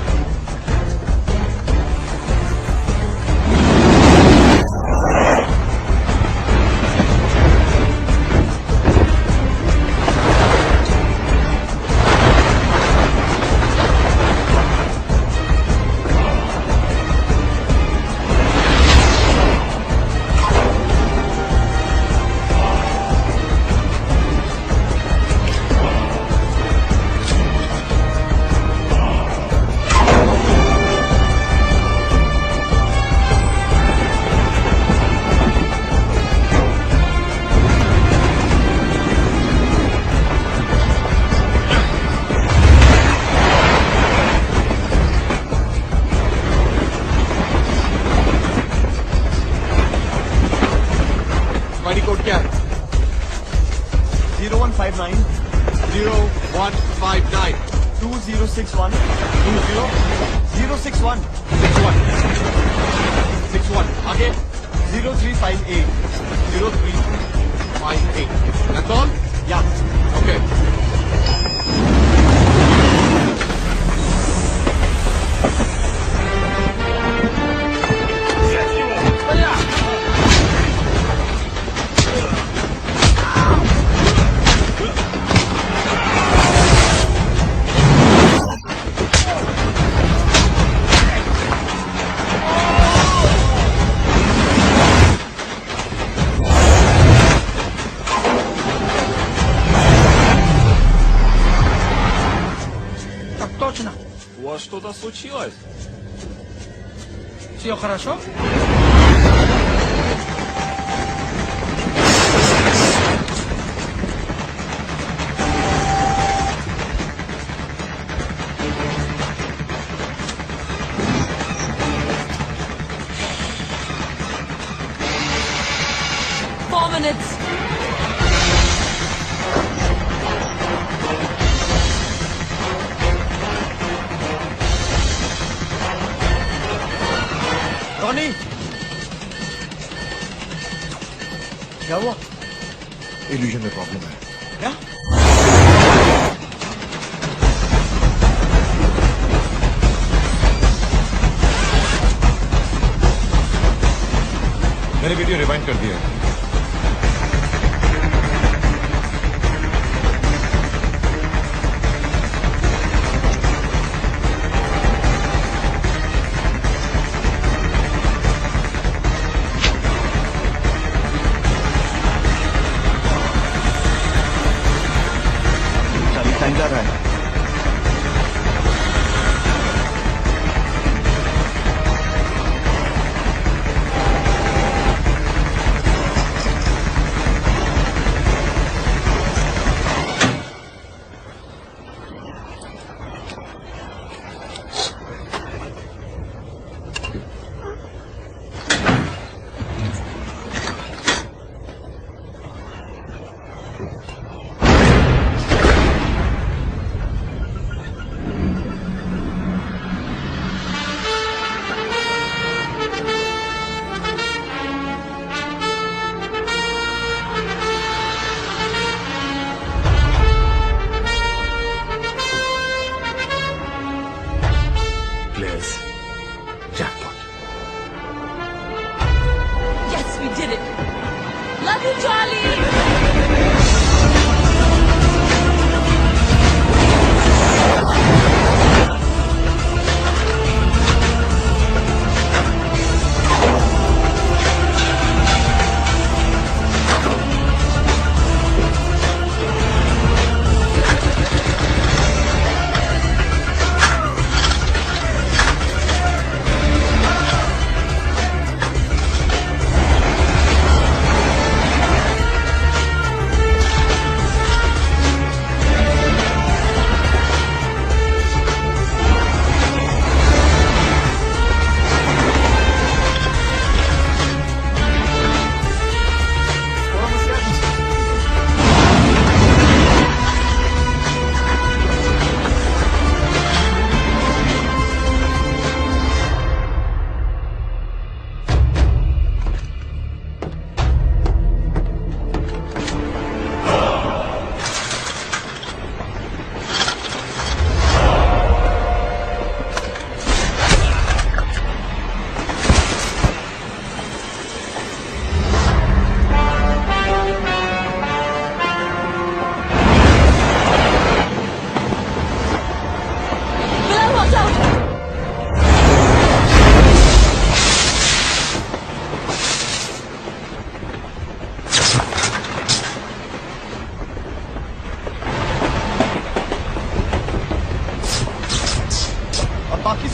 स्पाइडी कोड क्या है? 0159 0159 2061 061 61 आगे 0358 0358 That's all? Yeah. Okay. Точно! У вас что-то случилось? Все хорошо? Minutes. Tony, क्या हुआ? इल्यूजन में प्रॉब्लम है। क्या? मैंने वीडियो रिवाइंड कर दिया है।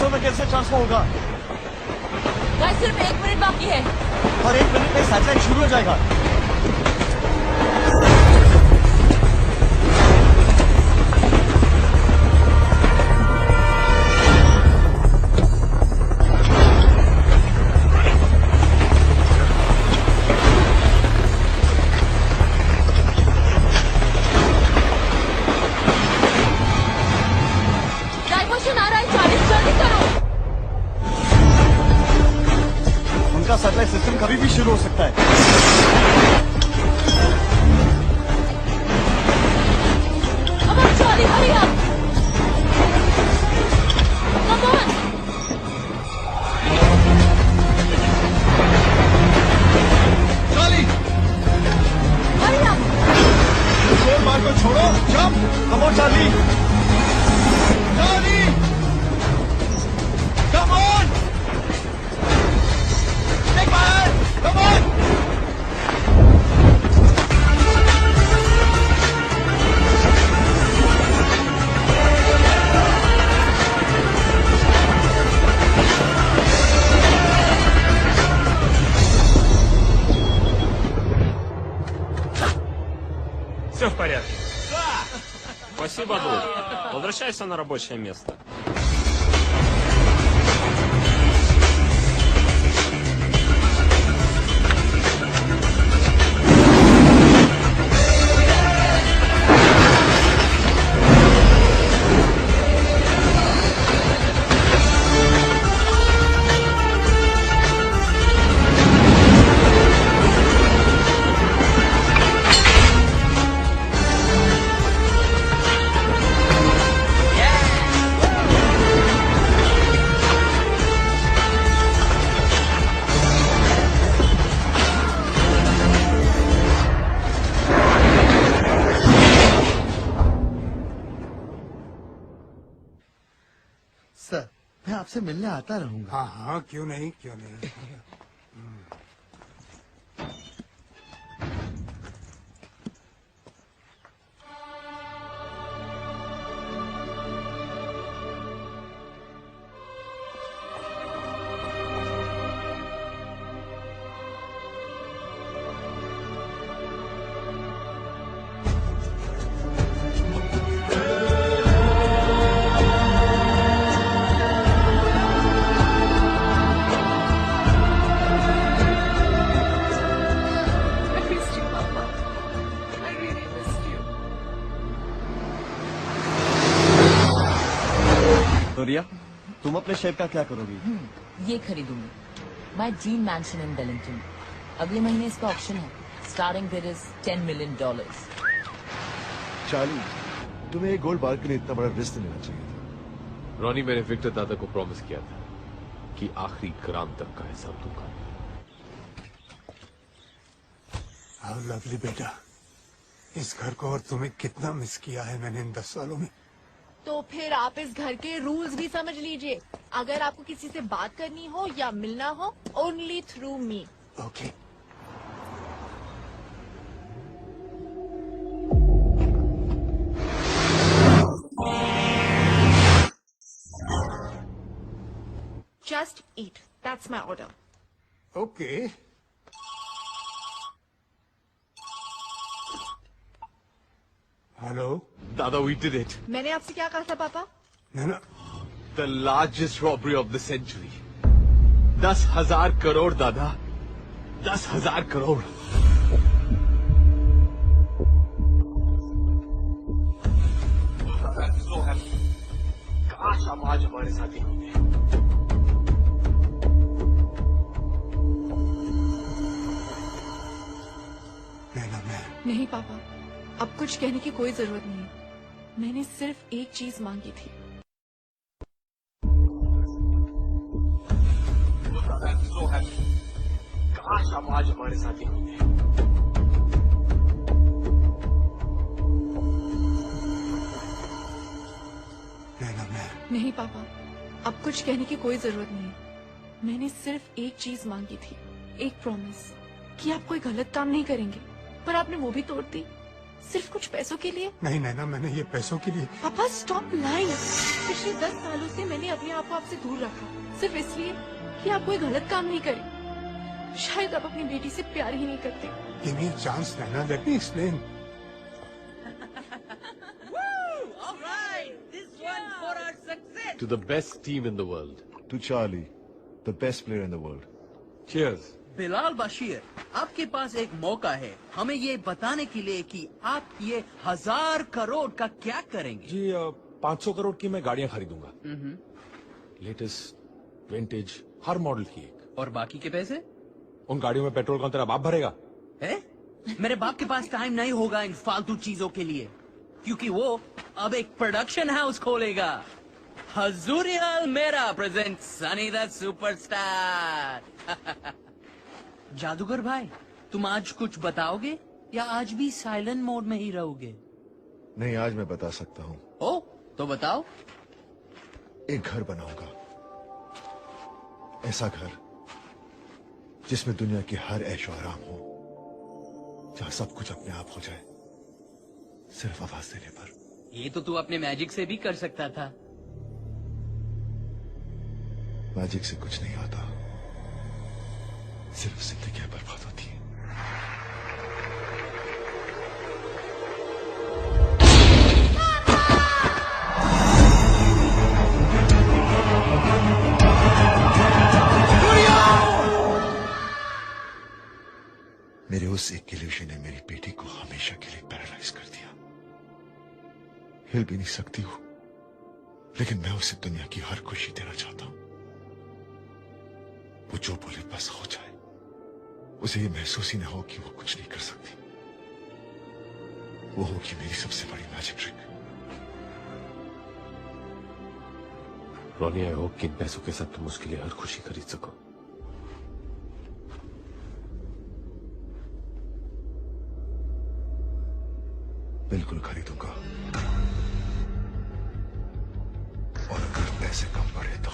पिक्सल में कैसे ट्रांसफर होगा? गाइस सिर्फ 1 मिनट बाकी है और 1 मिनट में सैटेलाइट शुरू हो जाएगा। डाइवर्शन आ रहा है, चार्ली जल्दी करो। उनका सैटेलाइट सिस्टम कभी भी शुरू हो सकता है। Come on, Charlie, hurry up! Come on! Charlie! Hurry up! शोर मार को छोड़ो, jump! Come on, Charlie! Charlie! Come on! Take my hand! Come on! Все в порядке. Спасибо, друг. Возвращайся на рабочее место. Sir, मैं आपसे मिलने आता रहूंगा। हाँ हाँ, क्यों नहीं, क्यों नहीं। तो रिया, तुम अपने शेप का क्या करोगी? ये खरीदूंगी, my dream mansion in Wellington. अगले महीने इसका ऑक्शन है। Starting bid is $10 million। Charlie, तुम्हें एक गोल्ड बार के लिए इतना बड़ा रिस्क लेना चाहिए था। रॉनी, मैंने विक्टर दादा को प्रॉमिस किया था कि आखिरी ग्राम तक का हिसाब दूंगा। हाउ लवली बेटा, इस घर को और तुम्हें कितना मिस किया है मैंने इन 10 सालों में। तो फिर आप इस घर के रूल्स भी समझ लीजिए। अगर आपको किसी से बात करनी हो या मिलना हो, only through me. Okay. Just eat, that's my order. Okay. Hello दादा, we did it. मैंने आपसे क्या कहा था पापा? ना The largest robbery of the century. 10,000 crore दादा, 10,000 करोड़। काश आप आज हमारे साथ ही होते। नहीं पापा, अब कुछ कहने की कोई जरूरत नहीं। मैंने सिर्फ एक चीज मांगी थी। काश आप आज हमारे साथ ही होते। नहीं पापा, अब कुछ कहने की कोई जरूरत नहीं। मैंने सिर्फ एक चीज मांगी थी, एक प्रॉमिस कि आप कोई गलत काम नहीं करेंगे, पर आपने वो भी तोड़ दी। सिर्फ कुछ पैसों के लिए? नहीं नैना, मैंने ये पैसों के लिए। पापा स्टॉप लाइंग। पिछले 10 सालों से मैंने अपने आप को आपसे दूर रखा, सिर्फ इसलिए कि आप कोई गलत काम नहीं करे। शायद आप अपनी बेटी से प्यार ही नहीं करते। Give me a chance, Naina. Let me explain. To the best team in the world. To Charlie, the best player in the world. Cheers. Bilal Bashir, आपके पास एक मौका है हमें ये बताने के लिए कि आप ये 1000 करोड़ का क्या करेंगे। जी 500 करोड़ की मैं गाड़ियां खरीदूंगा। लेटेस्ट विंटेज हर मॉडल की एक। और बाकी के पैसे? उन गाड़ियों में पेट्रोल कौन तेरा बाप भरेगा? है? मेरे बाप के पास टाइम नहीं होगा इन फालतू चीजों के लिए, क्योंकि वो अब एक प्रोडक्शन हाउस खोलेगा। हजूरियल मेरा प्रेजेंट सनी द सुपरस्टार। जादूगर भाई, तुम आज कुछ बताओगे या आज भी साइलेंट मोड में ही रहोगे? नहीं, आज मैं बता सकता हूँ। ओ, तो बताओ। एक घर बनाऊंगा, ऐसा घर जिसमें दुनिया की हर ऐशो आराम हो, जहां सब कुछ अपने आप हो जाए, सिर्फ आवाज देने पर। ये तो तू अपने मैजिक से भी कर सकता था। मैजिक से कुछ नहीं आता, सिर्फ जिंदगियां बर्बाद होती हैं। मेरे उस एक इल्यूजन ने मेरी बेटी को हमेशा के लिए पैरालाइज कर दिया। हिल भी नहीं सकती हूँ, लेकिन मैं उसे दुनिया की हर खुशी देना चाहता हूँ। वो जो बोले बस हो जाए, उसे ये महसूस ही ना हो कि वो कुछ नहीं कर सकती। वो होगी मेरी सबसे बड़ी magic trick. Ronnie, I hope कि इन पैसों के साथ तुम उसके लिए हर खुशी खरीद सको। बिल्कुल खरीदूंगा, और अगर पैसे कम पड़े तो।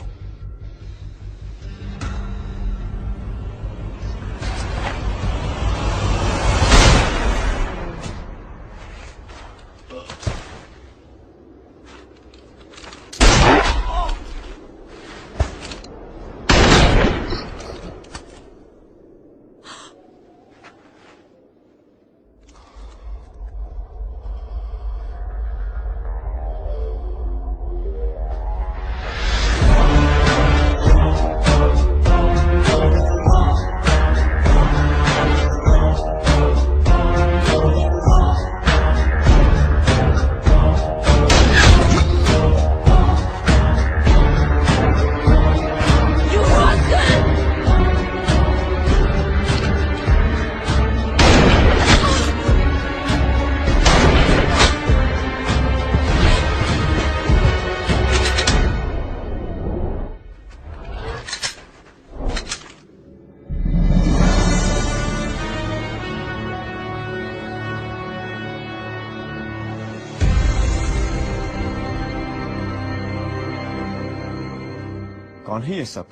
कौन है ये सब?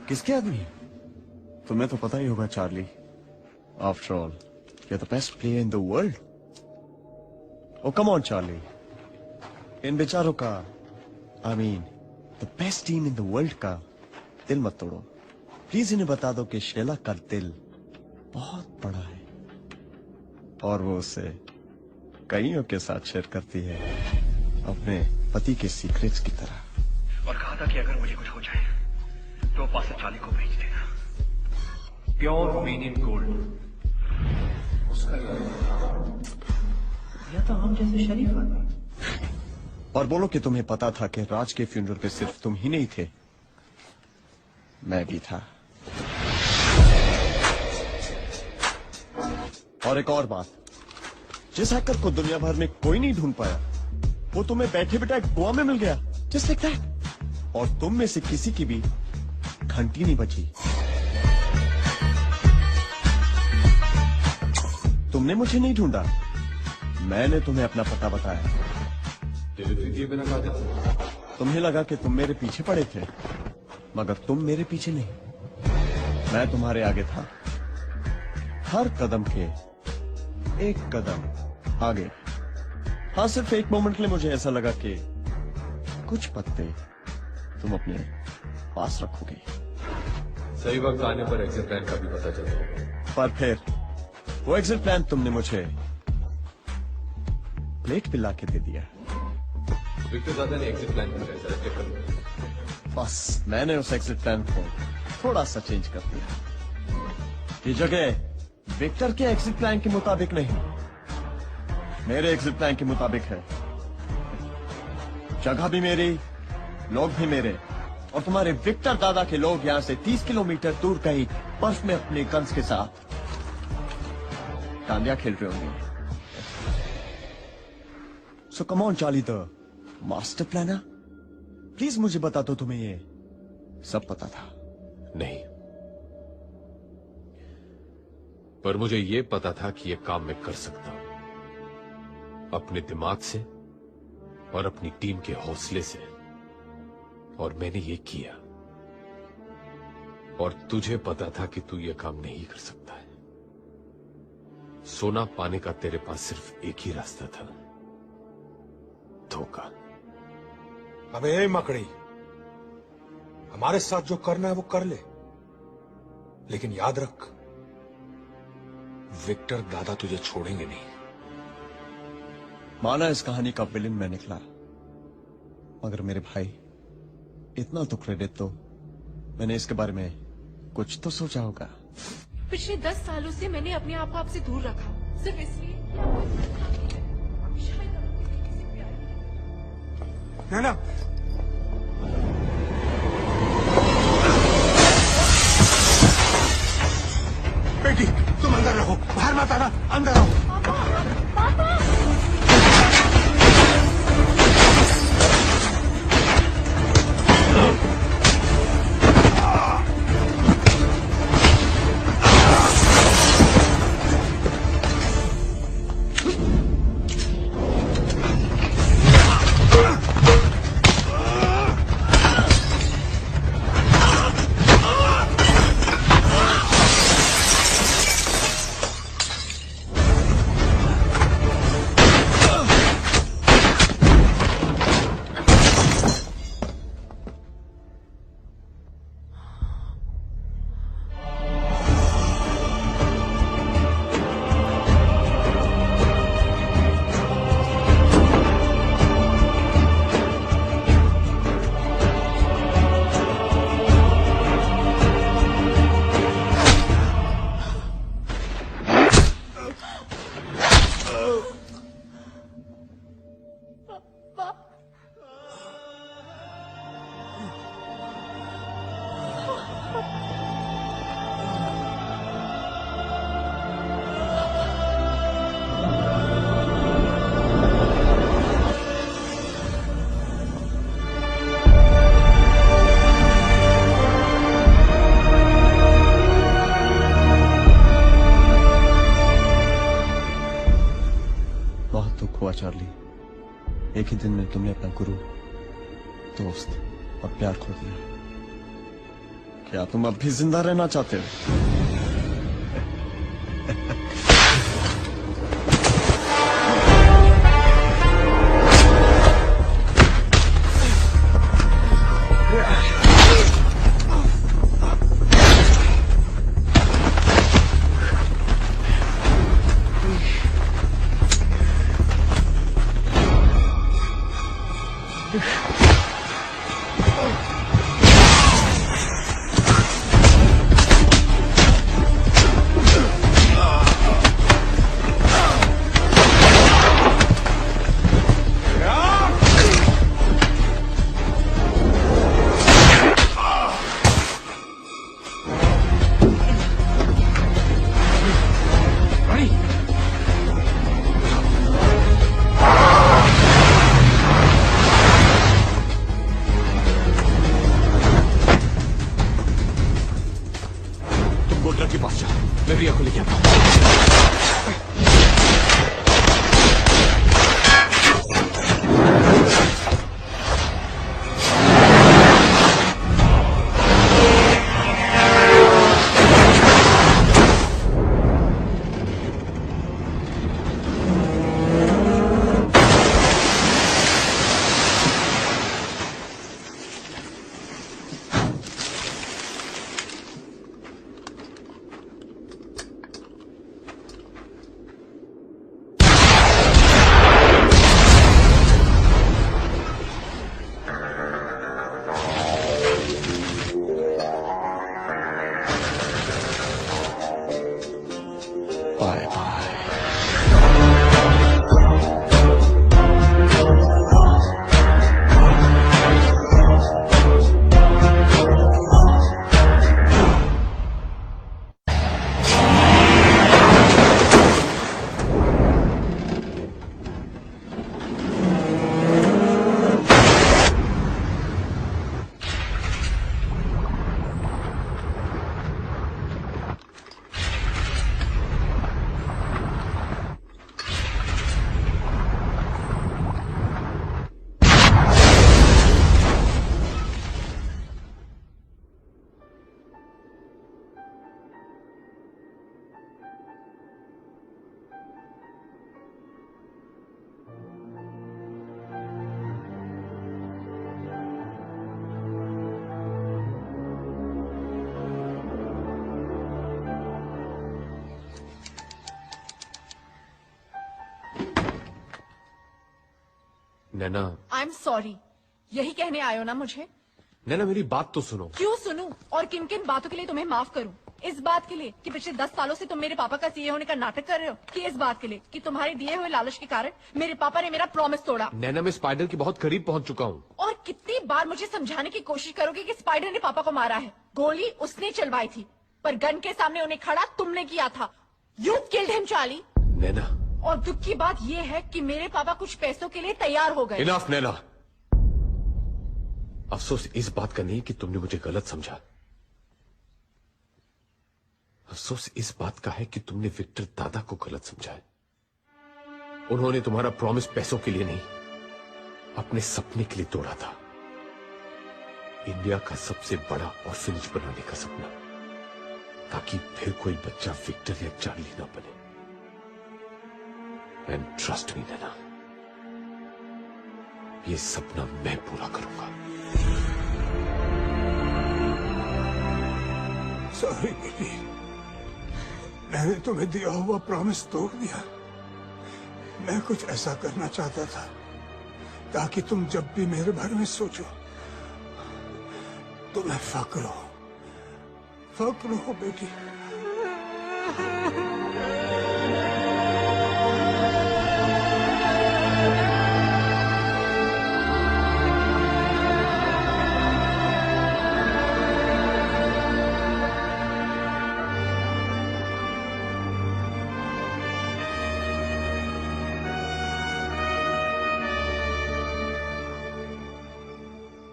किसके आदमी है? तुम्हें तो पता ही होगा Charlie. After all you are the best player in the world. Oh come on Charlie, इन बेचारों का, I mean the best team in the world का दिल मत तोड़ो। प्लीज इन्हें बता दो कि शेला का दिल बहुत बड़ा है और वो उसे कईयों के साथ शेयर करती है, अपने पति के सीक्रेट्स की तरह। और कहा था कि अगर मुझे कुछ हो जाए तो पास चार्ली को भेज देना। प्योर मीनिंग गोल्ड उसका या तो हम जैसे शरीफ आदमी। और बोलो कि तुम्हें पता था कि राज के फ्यूनरल पे सिर्फ तुम ही नहीं थे, मैं भी था। और एक और बात, जिस हैकर को दुनिया भर में कोई नहीं ढूंढ पाया, वो तुम्हें बैठे बैठे गोवा में मिल गया, जस्ट लाइक दैट। और तुम में से किसी की भी घंटी नहीं बची। तुमने मुझे नहीं ढूंढा, मैंने तुम्हें अपना पता बताया। तुम्हें लगा कि तुम मेरे पीछे पड़े थे, मगर तुम मेरे पीछे नहीं, मैं तुम्हारे आगे था। हर कदम के एक कदम आगे। हाँ, सिर्फ एक मोमेंट के लिए मुझे ऐसा लगा कि कुछ पत्ते तुम अपने पास रखोगे। सही वक्त आने पर एग्जिट प्लान का भी पता चल जाएगा। पर फिर वो एग्जिट प्लान तुमने मुझे प्लेट पे लाके दे दिया। विक्टर दादा ने एग्जिट प्लान को चेक कर लिया। बस मैंने उस एग्जिट प्लान को थोड़ा सा चेंज कर दिया। ये जगह विक्टर के एग्जिट प्लान के मुताबिक नहीं, मेरे एग्जिट प्लान के मुताबिक है। जगह भी मेरी, लोग भी मेरे, और तुम्हारे विक्टर दादा के लोग यहां से 30 किलोमीटर दूर कहीं बर्फ में अपने गन्स के साथ डांडिया खेल रहे होंगे। So come on Charlie, the master planner, please मुझे बता दो तुम्हें ये सब पता था? नहीं, पर मुझे ये पता था कि ये काम मैं कर सकता हूं अपने दिमाग से और अपनी टीम के हौसले से, और मैंने ये किया। और तुझे पता था कि तू ये काम नहीं कर सकता है। सोना पाने का तेरे पास सिर्फ एक ही रास्ता था, धोखा। अबे मकड़ी, हमारे साथ जो करना है वो कर ले, लेकिन याद रख, विक्टर दादा तुझे छोड़ेंगे नहीं। माना इस कहानी का विलेन मैं निकला, मगर मेरे भाई, इतना तो क्रेडिट तो मैंने इसके बारे में कुछ तो सोचा होगा। पिछले 10 सालों से मैंने अपने आप को आपसे दूर रखा, सिर्फ इसलिए ना। बेटी, तुम अंदर रहो, बाहर मत आना, अंदर रहो। चार्ली, एक ही दिन में तुमने अपना गुरु, दोस्त और प्यार खो दिया। क्या तुम अब भी जिंदा रहना चाहते हो? Bye bye. Naina, I am sorry. यही कहने आए हो ना मुझे? नैना मेरी बात तो सुनो। क्यों सुनूं? और किन किन बातों के लिए तुम्हें माफ करूं? इस बात के लिए कि पिछले 10 सालों से तुम मेरे पापा का सीए होने का नाटक कर रहे हो, कि इस बात के लिए कि तुम्हारे दिए हुए लालच के कारण मेरे पापा ने मेरा प्रॉमिस तोड़ा? नैना मैं स्पाइडर के बहुत करीब पहुंच चुका हूँ। और कितनी बार मुझे समझाने की कोशिश करोगे कि स्पाइडर ने पापा को मारा है? गोली उसने चलवाई थी, पर गन के सामने उन्हें खड़ा तुमने किया था। You killed him Charlie. Naina, और दुख की बात यह है कि मेरे पापा कुछ पैसों के लिए तैयार हो गए। इनफ नैना। अफसोस इस बात का नहीं कि तुमने मुझे गलत समझा। अफसोस इस बात का है कि तुमने विक्टर दादा को गलत समझा है। उन्होंने तुम्हारा प्रॉमिस पैसों के लिए नहीं, अपने सपने के लिए तोड़ा था। इंडिया का सबसे बड़ा ऑर्फनेज बनाने का सपना, ताकि फिर कोई बच्चा विक्टर या चार्ली ना बने। एंड ट्रस्ट मी नैना, ये सपना मैं पूरा करूंगा। सॉरी बेटी, मैंने तुम्हें दिया हुआ प्रॉमिस तोड़ दिया। मैं कुछ ऐसा करना चाहता था ताकि तुम जब भी मेरे बारे में सोचो तुम्हें फक्र हो बेटी।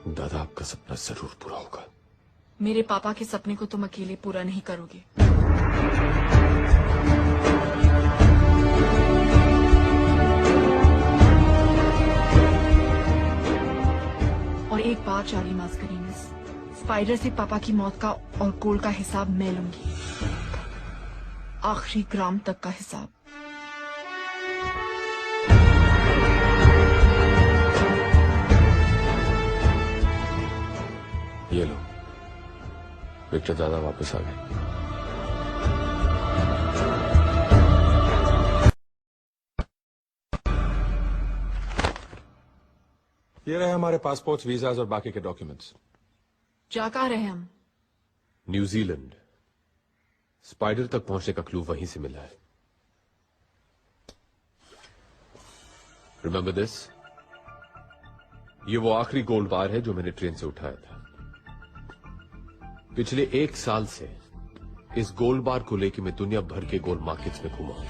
दादा, आपका सपना जरूर पूरा होगा। मेरे पापा के सपने को तुम अकेले पूरा नहीं करोगे। और एक बात चार्ली मास्करीनिस, स्पाइडर से पापा की मौत का और गोल्ड का हिसाब मैं लूंगी, आखिरी ग्राम तक का हिसाब। ये लो, विक्टर दादा वापस आ गए। ये रहे हमारे पासपोर्ट्स, वीजाज और बाकी के डॉक्यूमेंट्स। जा कहाँ रहे हम? न्यूजीलैंड। स्पाइडर तक पहुंचने का क्लू वहीं से मिला है। Remember this? ये वो आखिरी गोल्ड बार है जो मैंने ट्रेन से उठाया था। पिछले 1 साल से इस गोल्ड बार को लेकर मैं दुनिया भर के गोल्ड मार्केट्स में घूमा हूं,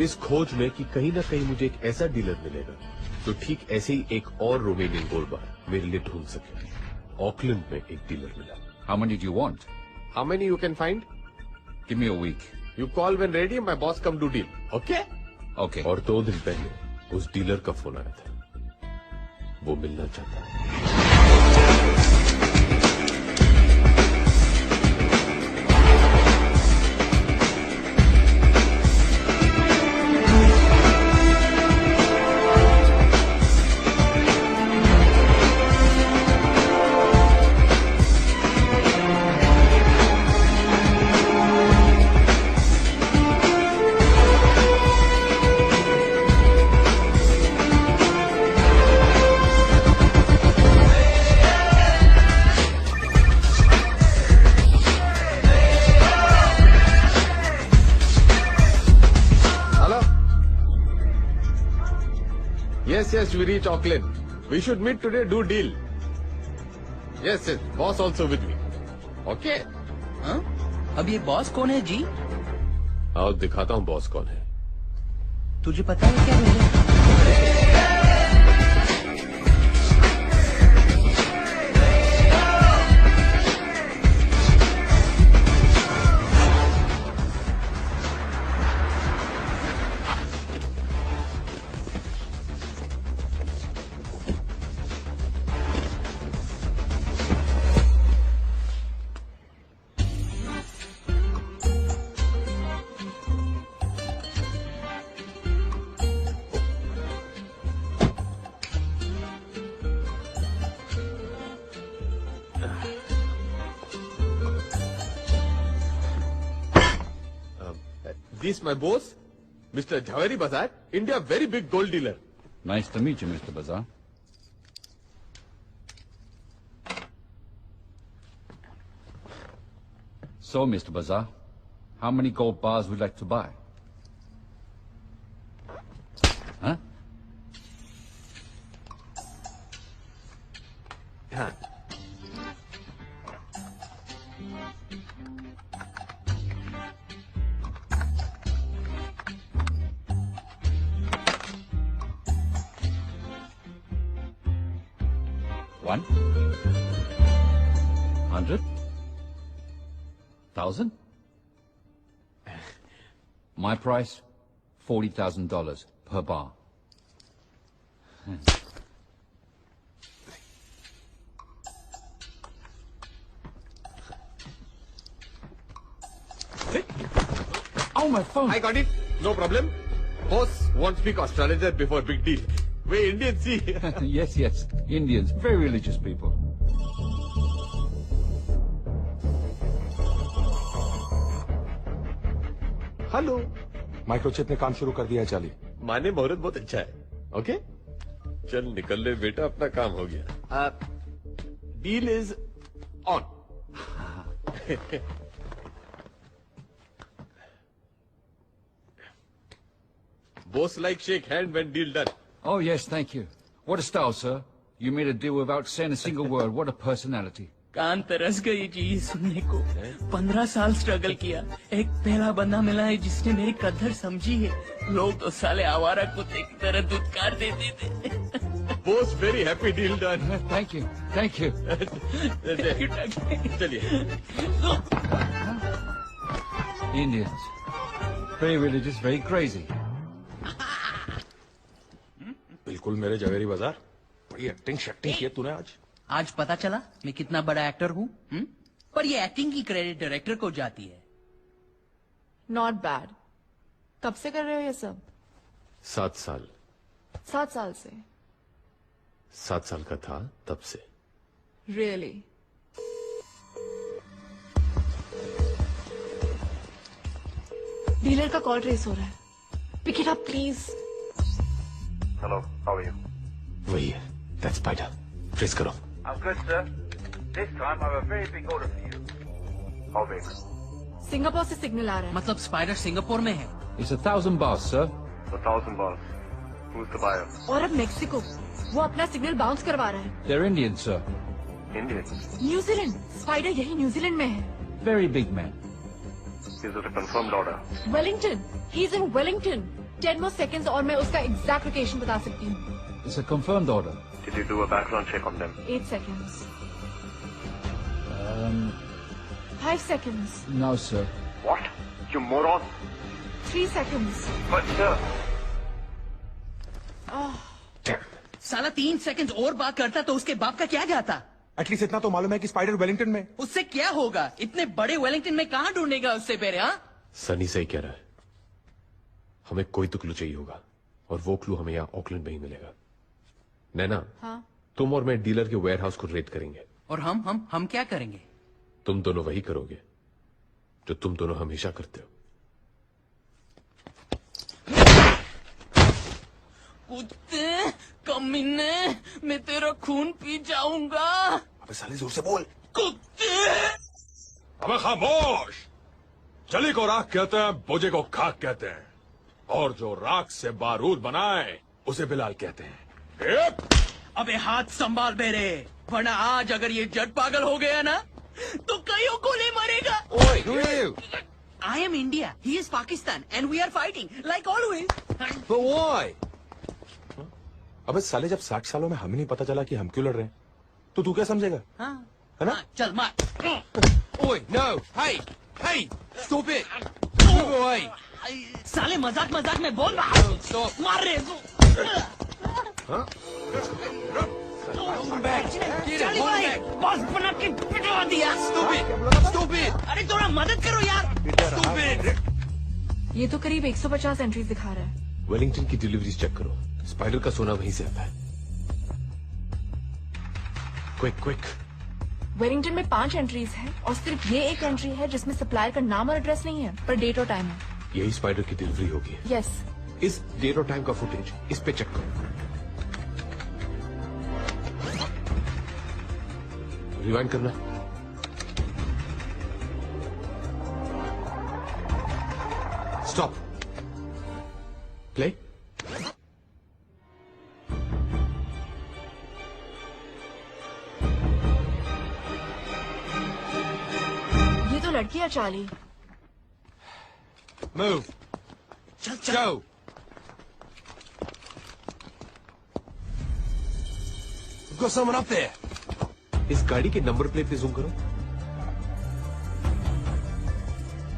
इस खोज में कि कहीं ना कहीं मुझे एक ऐसा डीलर मिलेगा जो ठीक ऐसे ही एक और रोमेनियन गोल्ड बार मेरे लिए ढूंढ सके। ऑकलैंड में एक डीलर मिला। How many do you want? How many you can find? Give me a week. You call when ready, my boss come do deal. Okay? Okay. और 2 दिन पहले उस डीलर का फोन आया था। वो मिलना चाहता है। Yes, we reach Auckland. We should meet today, do deal. Yes, boss also with me. Okay? हाँ? अब ये बॉस कौन है जी? आओ दिखाता हूँ बॉस कौन है. तुझे पता है क्या भैया? This my boss, Mr. Jhaveri Bazar, India very big gold dealer. Nice to meet you, Mr. Bazar. So, Mr. Bazar, how many gold bars would you like to buy? Huh? Huh. One? 100? 1,000? My price, $40,000 per bar. Oh, my phone. I got it. No problem. Boss won't speak astrologer before big deal. We Indians see. Yes, Indians, very religious people. Hello. Microchip ने काम शुरू कर दिया है Charlie. माने मुहूर्त बहुत अच्छा है. ओके चल निकल ले बेटा, अपना काम हो गया. Deal is on. Boss like shake hand when deal done. Oh, yes, thank you. What a style, sir. You made a deal without saying a single word. What a personality. कान तरस गई जी सुनने को. 15 साल स्ट्रगल किया. एक पहला बंदा मिला है जिसने मेरी कदर समझी है. लोग तो साले आवारा कुत्ते की तरह दुत्कार देते थे. Boss very happy deal done. Thank you. चलिए. Indians. Very religious, very crazy. बिल्कुल मेरे जवेरी बाजार. बड़ी एक्टिंग शक्टिंग की है तूने आज. आज पता चला मैं कितना बड़ा एक्टर हूँ. पर ये एक्टिंग की क्रेडिट डायरेक्टर को जाती है. Not bad. कब से कर रहे हो ये सब? 7 साल. 7 साल से? 7 साल का था तब से. रियली? डीलर का कॉल ट्रेस हो रहा है. Pick it up please. Hello, how are you? वही है. That's Spider. Trace करो. I'm good, sir. This time I have a very big order for you. How big? Singapore से signal आ रहा है. मतलब स्पाइडर सिंगापुर में है. It's 1,000 bars, sir. 1,000 bars. Who's the buyer? और अब मेक्सिको. वो अपना सिग्नल बाउंस करवा रहा है. They're Indians, sir. Indians? New Zealand. Spider यही न्यूजीलैंड में है. Very big man. Is it a confirmed order? Wellington. He is in Wellington. 10 more seconds और मैं उसका एग्जैक्ट लोकेशन बता सकती हूँ. It's a confirmed order. Did you do a background check on them? 8 seconds. 5 seconds. No, sir. What? You moron! 3 seconds. But sir. साला 3 second और बात करता तो उसके बाप का क्या जाता? एटलीस्ट इतना तो मालूम है कि स्पाइडर वेलिंगटन में. उससे क्या होगा? इतने बड़े वेलिंगटन में कहाँ ढूंढेगा उससे पहले? हाँ सनी सही कह रहा है. हमें कोई तो क्लू चाहिए होगा और वो क्लू हमें यहाँ ऑकलैंड में ही मिलेगा. नैना. हाँ? तुम और मैं डीलर के वेयरहाउस को रेड करेंगे. और हम क्या करेंगे? तुम दोनों वही करोगे जो तुम दोनों हमेशा करते हो. कुत्ते कमीने, मैं तेरा खून पी जाऊंगा. अबे साले जोर से बोल. कुत्ते. अबे खामोश. चली को राख कहते हैं, बोझे को खाक कहते हैं, और जो राख से बारूद बनाए उसे बिलाल कहते हैं. अबे हाथ संभाल मेरे, वरना आज अगर ये जट पागल हो गया ना तो कईयों को नहीं मरेगा। Oi, who are you? I am India, he is Pakistan and we are fighting like always. But why? अबे साले जब 60 सालों में हमें नहीं पता चला कि हम क्यों लड़ रहे हैं, तो तू क्या समझेगा? हाँ, है ना? चल मार। Oi, no, hey, stop it. Move away. साले मजाक मजाक में बोल रहा। Stop. मार रे। हाँ? चाली भाई, बॉस बना के पिटवा दिया। Stop it. अरे थोड़ा मदद करो यार। Stop it. ये तो करीब 150 एंट्रीज दिखा रहा है। वेलिंगटन की डिलीवरीज चेक करो, स्पाइडर का सोना वहीं से आता है। क्विक। वेलिंगटन में 5 एंट्रीज है और सिर्फ ये एक एंट्री है जिसमें सप्लायर का नाम और एड्रेस नहीं है, पर डेट और टाइम है। यही स्पाइडर की डिलीवरी होगी। यस। इस डेट और टाइम का फुटेज इस पे चेक करो। रिवाइंड करना। स्टॉप। प्ले। ये तो लड़की है चाली। Move. चल। Go. We've got someone up there. इस गाड़ी के नंबर प्लेट पे जूम करो।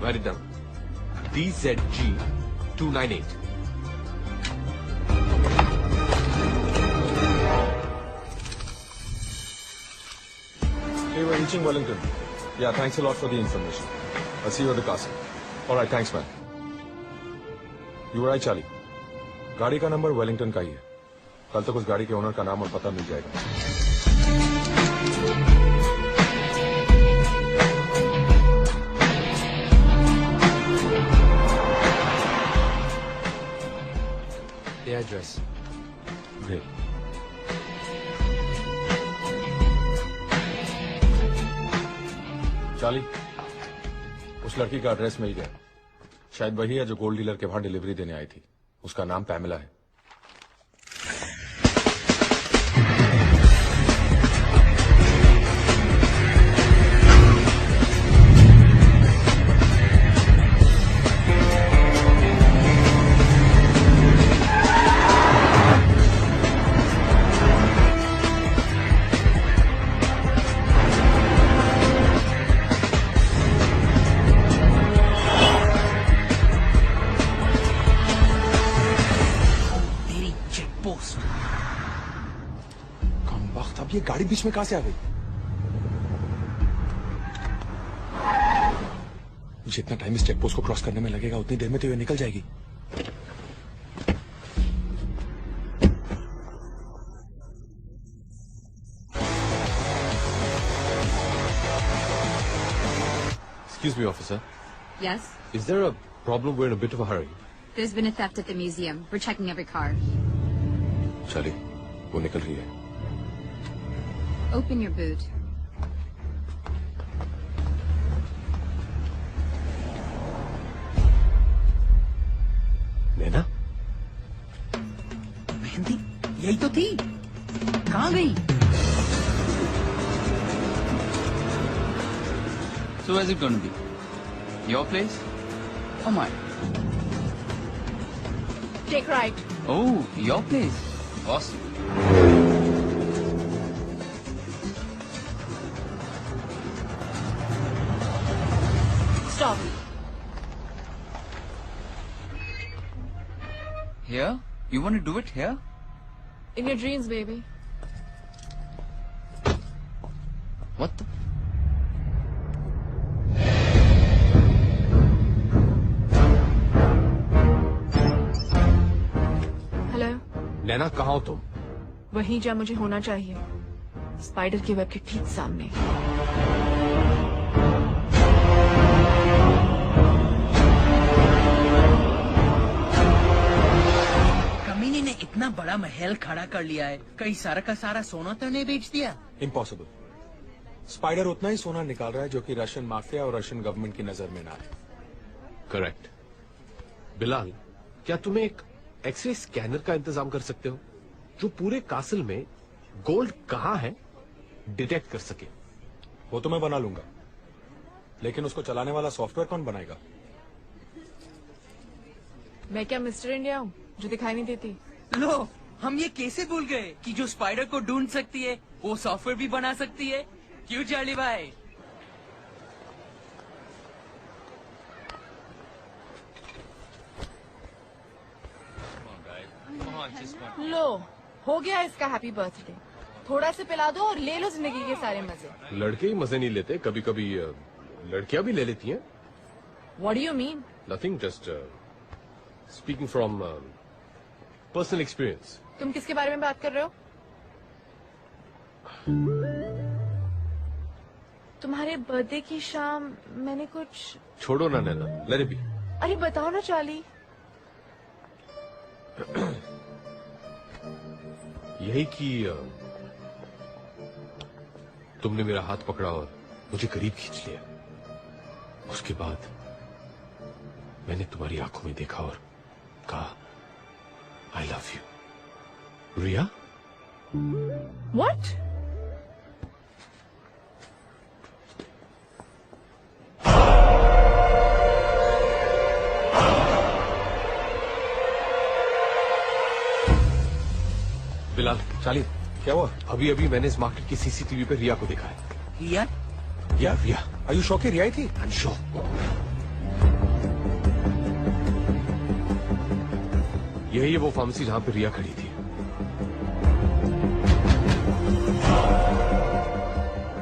Right it down. DZG 298। Hey, we're reaching Wellington. Yeah, thanks a lot for the information. I'll see you at the castle. All right, thanks, man. You were right, Charlie. गाड़ी का number Wellington का ही है। कल तक उस गाड़ी के owner का नाम और पता मिल जाएगा। The address. Great. चार्ली, उस लड़की का एड्रेस मिल गया। शायद वही है जो गोल्ड डीलर के वहां डिलीवरी देने आई थी। उसका नाम पैमेला है। ये गाड़ी बीच में कहां से आ गई? जितना टाइम इस चेकपोस्ट को क्रॉस करने में लगेगा उतनी देर में तो ये निकल जाएगी। Excuse me, officer. Yes? Is there a problem? We're in a bit of a hurry. There's been a theft at the museum. We're checking every car. चलिए, वो निकल रही है। Open your boot. नैना? मेहंदी यही तो थी, कहाँ गई? So where's it going to be? Your place or mine? Take right. Oh, your place. Awesome. Stop. Here? You want to do it here? In your dreams, baby. What the? Hello. Naina कहाँ हो तुम? वहीं जहाँ मुझे होना चाहिए, spider की web के ठीक सामने। कमीने ने इतना बड़ा महल खड़ा कर लिया है, कहीं सारा का सारा सोना तो नहीं बेच दिया? इम्पॉसिबल। स्पाइडर उतना ही सोना निकाल रहा है जो कि रशियन माफिया और रशियन गवर्नमेंट की नजर में ना है। करेक्ट। बिलाल, क्या तुम्हें एक एक्सरे स्कैनर का इंतजाम कर सकते हो? जो पूरे कासल में गोल्ड कहां है डिटेक्ट कर सके। वो तो मैं बना लूंगा, लेकिन उसको चलाने वाला सॉफ्टवेयर कौन बनाएगा? मैं क्या मिस्टर इंडिया हूँ जो दिखाई नहीं देती? लो, हम ये कैसे भूल गए कि जो स्पाइडर को ढूंढ सकती है वो सॉफ्टवेयर भी बना सकती है। क्यों चार्ली भाई? लो, हो गया इसका हैप्पी बर्थडे। थोड़ा से पिला दो और ले लो जिंदगी के सारे मजे। लड़के ही मजे नहीं लेते, कभी कभी लड़कियां भी ले लेती हैं। What do you mean? Nothing, just speaking from personal experience. तुम किसके बारे में बात कर रहे हो? तुम्हारे बर्थडे की शाम मैंने कुछ। छोड़ो ना नैना, let it be. अरे बताओ ना चार्ली। यही कि तुमने मेरा हाथ पकड़ा और मुझे करीब खींच लिया। उसके बाद मैंने तुम्हारी आंखों में देखा और कहा I love you. Riya? What? Bilal, Charlie, क्या हुआ? अभी अभी मैंने इस मार्केट की सीसीटीवी पे रिया को देखा है। रिया? रिया। Are you sure कि रिया ही थी? I'm sure. यही है वो फार्मेसी जहां पे रिया खड़ी थी।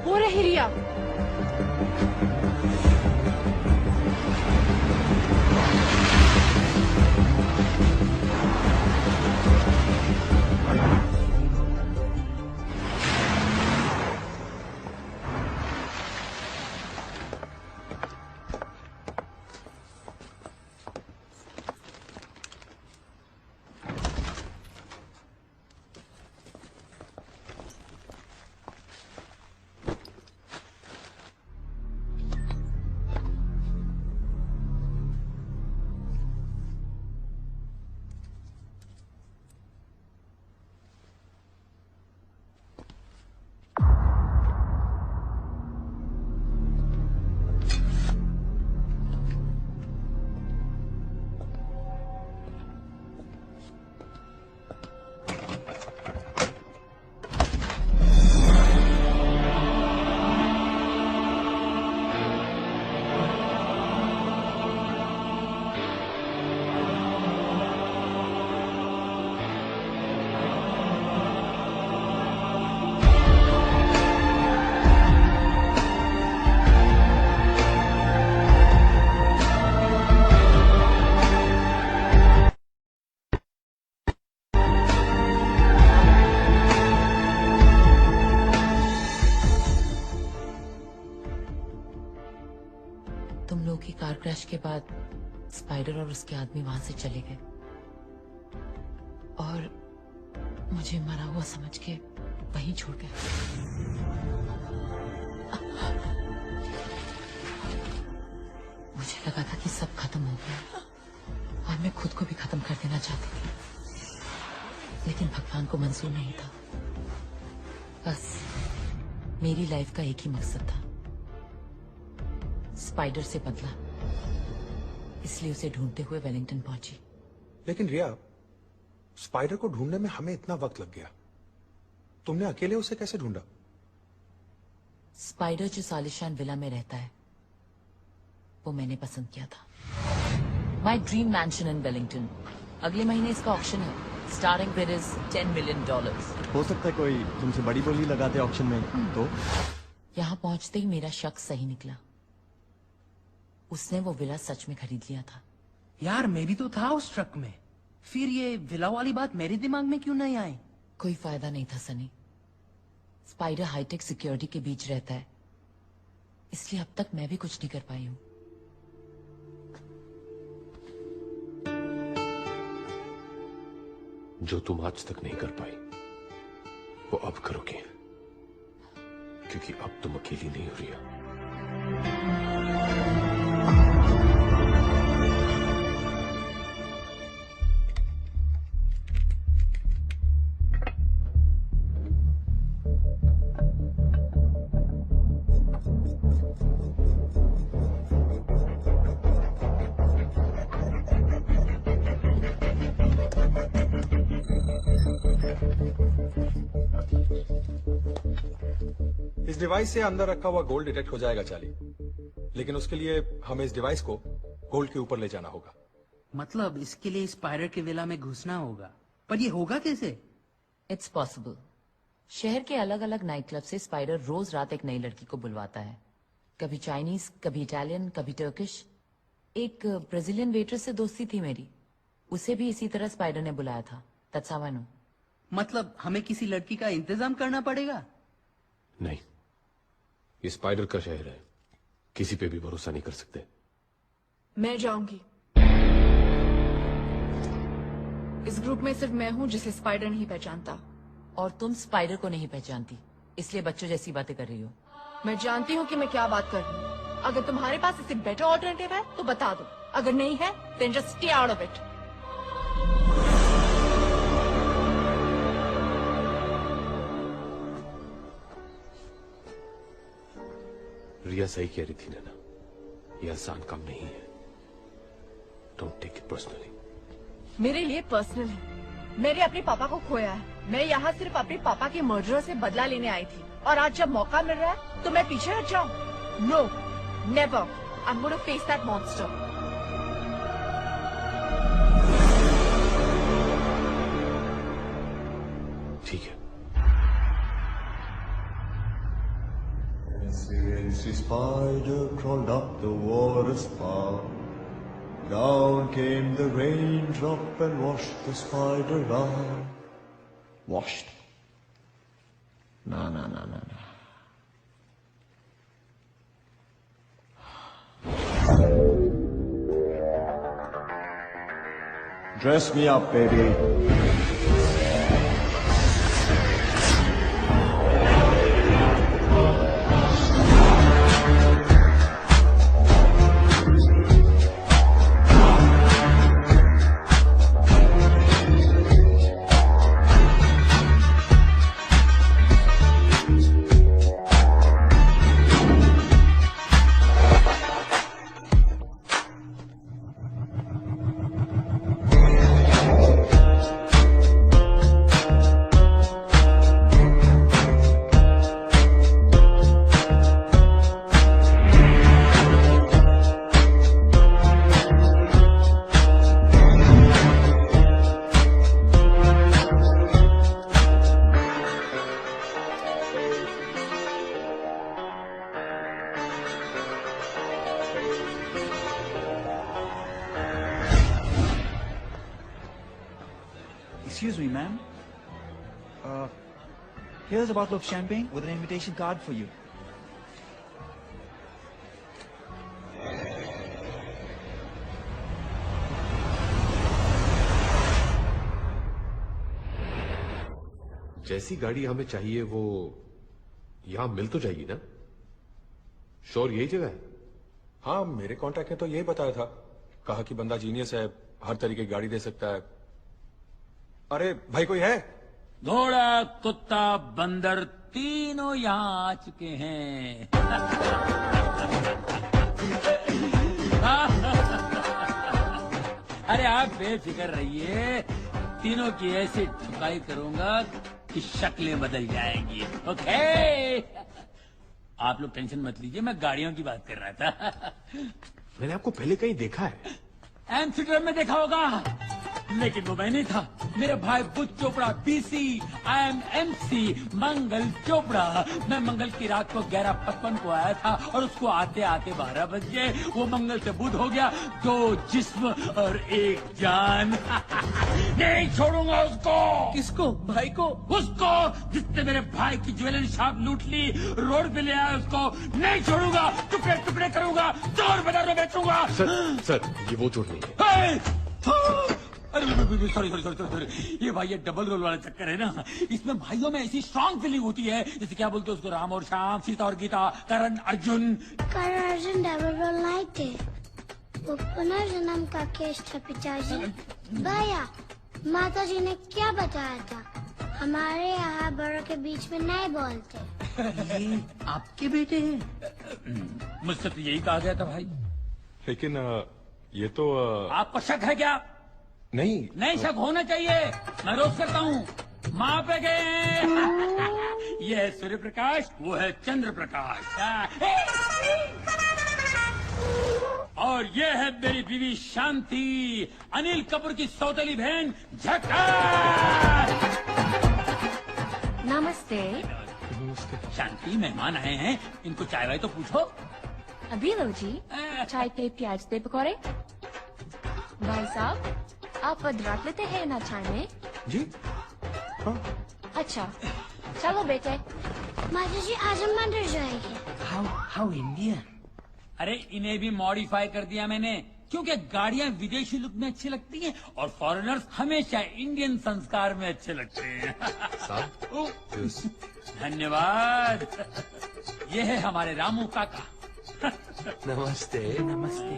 वो रही रिया। तुम लोग की कार क्रैश के बाद स्पाइडर और उसके आदमी वहां से चले गए और मुझे मरा हुआ समझ के वहीं छोड़ गए। मुझे लगा था कि सब खत्म हो गया और मैं खुद को भी खत्म कर देना चाहती थी, लेकिन भगवान को मंजूर नहीं था। बस मेरी लाइफ का एक ही मकसद था, स्पाइडर से बदला, इसलिए उसे ढूंढते हुए वेलिंगटन पहुंची। लेकिन रिया, स्पाइडर को ढूंढने में हमें इतना वक्त लग गया, तुमने अकेले उसे कैसे ढूंढा? स्पाइडर जो सालिशान विला में रहता है वो मैंने पसंद किया था। माई ड्रीम मैंशन इन वेलिंगटन। अगले महीने इसका ऑक्शन है। Starting bid is $10 million। हो सकता है कोई तुमसे बड़ी बोली लगाते ऑक्शन में तो? यहाँ पहुंचते ही मेरा शक सही निकला, उसने वो विला सच में खरीद लिया था। यार मैं भी तो था उस ट्रक में, फिर ये विला वाली बात मेरे दिमाग में क्यों नहीं आई? कोई फायदा नहीं था सनी। स्पाइडर हाईटेक सिक्योरिटी के बीच रहता है, इसलिए अब तक मैं भी कुछ नहीं कर पाई हूँ। जो तुम आज तक नहीं कर पाई वो अब करोगे, क्योंकि अब तुम अकेली नहीं हो रिया। डिवाइस से अंदर रखा हुआ गोल्ड डिटेक्ट हो जाएगा चार्ली, लेकिन उसके लिए हमें इस डिवाइस को गोल्ड के ऊपर ले जाना होगा। मतलब इसके लिए स्पाइडर के विला में घुसना होगा, पर ये होगा कैसे? It's possible. शहर के अलग अलग नाइट क्लब से स्पाइडर रोज रात एक नई लड़की को बुलवाता है, कभी चाइनीज, कभी इटालियन, कभी टर्किश। एक ब्राजीलियन वेट्रेस से दोस्ती थी मेरी, उसे भी इसी तरह स्पाइडर ने बुलाया था। That's how I know. मतलब हमें किसी लड़की का इंतजाम करना पड़ेगा? नहीं, ये स्पाइडर का शहर है, किसी पे भी भरोसा नहीं कर सकते। मैं जाऊंगी। इस ग्रुप में सिर्फ मैं हूं जिसे स्पाइडर नहीं पहचानता। और तुम स्पाइडर को नहीं पहचानती, इसलिए बच्चों जैसी बातें कर रही हो। मैं जानती हूं कि मैं क्या बात कर रही हूं। अगर तुम्हारे पास इससे बेटर ऑल्टरनेटिव है तो बता दो, अगर नहीं है then just stay out of it। रिया सही कह रही थी नैना, ये आसान काम नहीं है। Don't take it personally. मेरे लिए पर्सनल है। मैंने अपने पापा को खोया है। मैं यहाँ सिर्फ अपने पापा के मर्डर से बदला लेने आई थी, और आज जब मौका मिल रहा है तो मैं पीछे हट जाऊं? No, never. I am going to face that monster. ठीक है। Fancy spider crawled up the water spout. Down came the raindrop and washed the spider out. Washed? No. Dress me up, baby. Excuse me, ma'am. Here's a bottle of champagne with an invitation card for you. जैसी गाड़ी हमें चाहिए वो यहां मिल तो जाएगी ना? Sure यही जगह है? हाँ, मेरे कॉन्टैक्ट ने तो यही बताया था। कहा कि बंदा जीनियस है, हर तरीके की गाड़ी दे सकता है। अरे भाई कोई है? घोड़ा, कुत्ता, बंदर तीनों यहाँ आ चुके हैं। अरे आप बेफिक्र रहिए, तीनों की ऐसी ठुकाई करूंगा कि शक्लें बदल जाएंगी। ओके? आप लोग टेंशन मत लीजिए, मैं गाड़ियों की बात कर रहा था। मैंने आपको पहले कहीं देखा है। एम्स्टर्डम में देखा होगा, लेकिन वो मैं नहीं था। मेरा भाई बुध चोपड़ा, BC, IMMC, मंगल चोपड़ा। मैं मंगल की रात को 11:55 को आया था और उसको आते आते 12 बज गए। वो मंगल से बुध हो गया, 2 जिस्म और 1 जान। नहीं छोड़ूंगा उसको। किसको? भाई को? उसको जिसने मेरे भाई की ज्वेलरी शॉप लूट ली, रोड पे ले आया उसको नहीं छोड़ूंगा। टुकड़े टुकड़े करूंगा, चोर बाजार में बेचूंगा। सर ये वो चोट नहीं है। अरे सॉरी, ये भाई ये डबल रोल वाला चक्कर है ना। इसमें भाइयों में ऐसी स्ट्रॉन्ग फीलिंग होती है, जैसे क्या बोलते हैं उसको, राम और श्याम, सीता और गीता, करण अर्जुन। करण अर्जुन डबल रोल नहीं थे, वो पुनर्जन्म का केस था पिताजी। भैया, माता जी ने क्या बताया था? हमारे यहाँ बड़ों के बीच में नहीं बोलते। ये आपके बेटे हैं? मुझसे तो यही कहा गया था भाई। लेकिन ये तो आपको शक है क्या? नहीं शक होना चाहिए। मैं रोज करता हूँ। माँ पे गए। ये है सूर्य प्रकाश, वो है चंद्र प्रकाश। और ये है मेरी बीवी शांति, अनिल कपूर की सौतेली बहन झकास। नमस्ते। शांति, मेहमान आए हैं, इनको चाय वाय तो पूछो। अभी लो जी, चाय पे प्याज दे पकौड़े। भाई साहब, आप अदरक लेते हैं ना चाय में? जी हाँ। अच्छा, चलो बेटे। माता जी आज हम मंदिर जाएंगे। How Indian. अरे इन्हें भी मॉडिफाई कर दिया मैंने, क्योंकि गाड़ियां विदेशी लुक में अच्छी लगती हैं और फॉरेनर्स हमेशा इंडियन संस्कार में अच्छे लगते हैं। धन्यवाद। ये है हमारे रामू काका। नमस्ते। नमस्ते।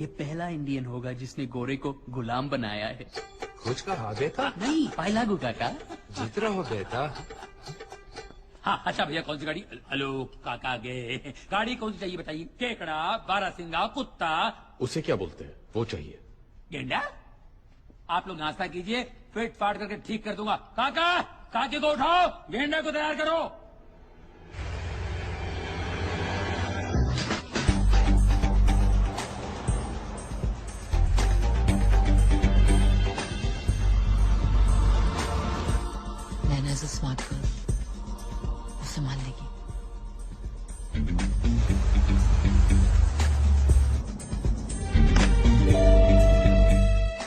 ये पहला इंडियन होगा जिसने गोरे को गुलाम बनाया है। कुछ कहा बेटा? नहीं, पाइलागू काका। जीत रहो बेटा। हाँ, अच्छा भैया, कौन सी गाड़ी? हेलो काका गे, गाड़ी कौन सी चाहिए बताइए? केकड़ा, बारासिंगा, कुत्ता। उसे क्या बोलते हैं? वो चाहिए। गेंडा? आप लोग नाश्ता कीजिए, फिट फाट करके ठीक कर दूंगा। काका, काके को उठाओ, गेंडा को तैयार करो। नैना इज अ स्मार्ट गर्ल, वो संभाल लेगी।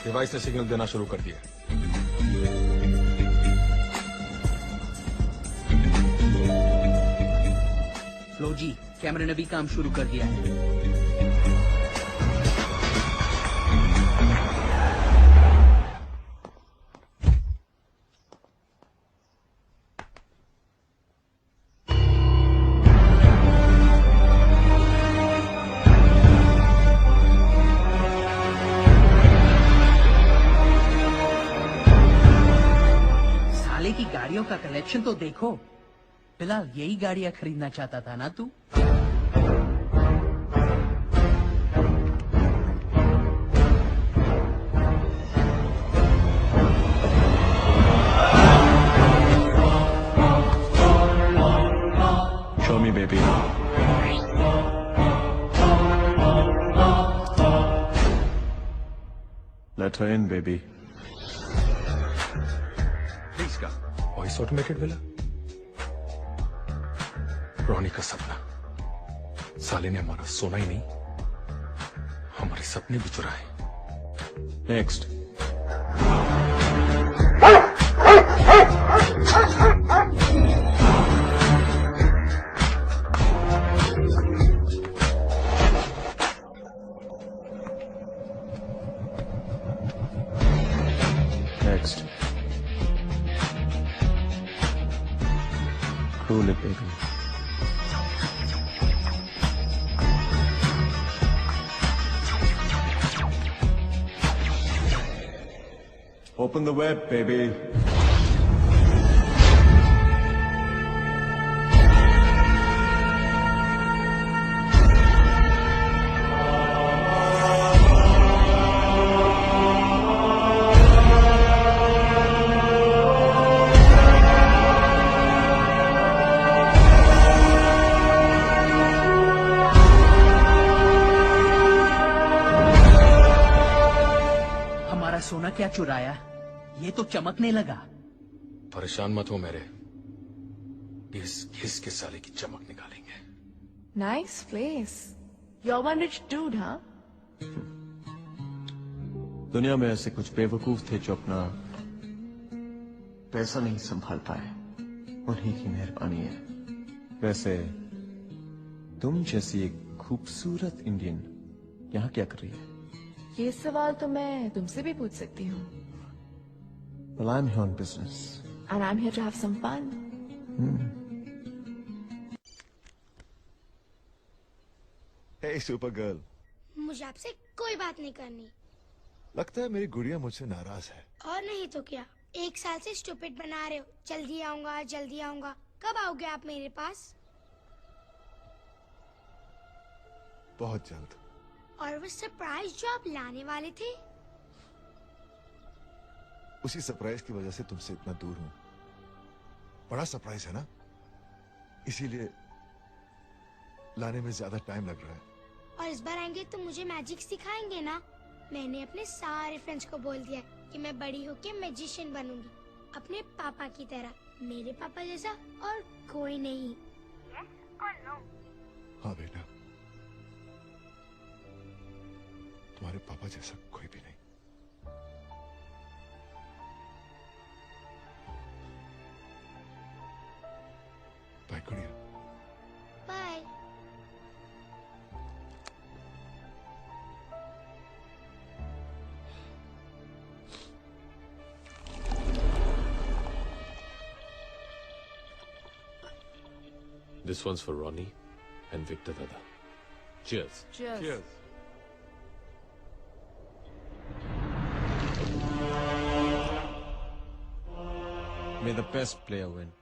डिवाइस ने सिग्नल देना शुरू कर दिया। लो जी, कैमरे ने भी काम शुरू कर दिया है। साले की गाड़ियों का कलेक्शन तो देखो। फिलहाल यही गाड़ियां खरीदना चाहता था ना तू? Show me, baby. Let her in, baby. Please का वॉइस ऑटोमेटेड विला। रोनी का सपना। साले ने हमारा सोना ही नहीं, हमारे सपने भी चुराए। Next. Next. Cool it, baby. Open the web, baby. हमारा सोना क्या चुराया? ये तो चमकने लगा। परेशान मत हो मेरे, घिस घिस के साले की चमक निकालेंगे। Nice place. You're one rich dude, huh? दुनिया में ऐसे कुछ बेवकूफ थे जो अपना पैसा नहीं संभाल पाए। उन्हीं की मेहरबानी है। वैसे तुम जैसी एक खूबसूरत इंडियन यहाँ क्या कर रही है? ये सवाल तो मैं तुमसे भी पूछ सकती हूँ। Well, I'm here on business. And I'm here to have some fun. Hey, Supergirl. मुझे आपसे कोई बात नहीं करनी। लगता है मेरी गुड़िया मुझसे नाराज है। और नहीं तो क्या, 1 साल से स्टूपिड बना रहे हो। जल्दी आऊंगा, जल्दी आऊंगा। कब आओगे आप मेरे पास? बहुत जल्द। और वो सरप्राइज जो आप लाने वाले थे? उसी सरप्राइज की वजह से तुमसे इतना दूर हूं। बड़ा सरप्राइज है ना, इसीलिए लाने में ज्यादा टाइम लग रहा है। और इस बार आएंगे तो मुझे मैजिक सिखाएंगे ना? मैंने अपने सारे फ्रेंड्स को बोल दिया कि मैं बड़ी होके मैजिशियन बनूंगी, अपने पापा की तरह। मेरे पापा जैसा और कोई नहीं। Yes or no? हाँ बेटा, तुम्हारे पापा जैसा कोई भी नहीं। बाय गुड़िया। Bye. This one's for Ronnie and Victor Dada. Cheers. Cheers. Cheers. May the best player win.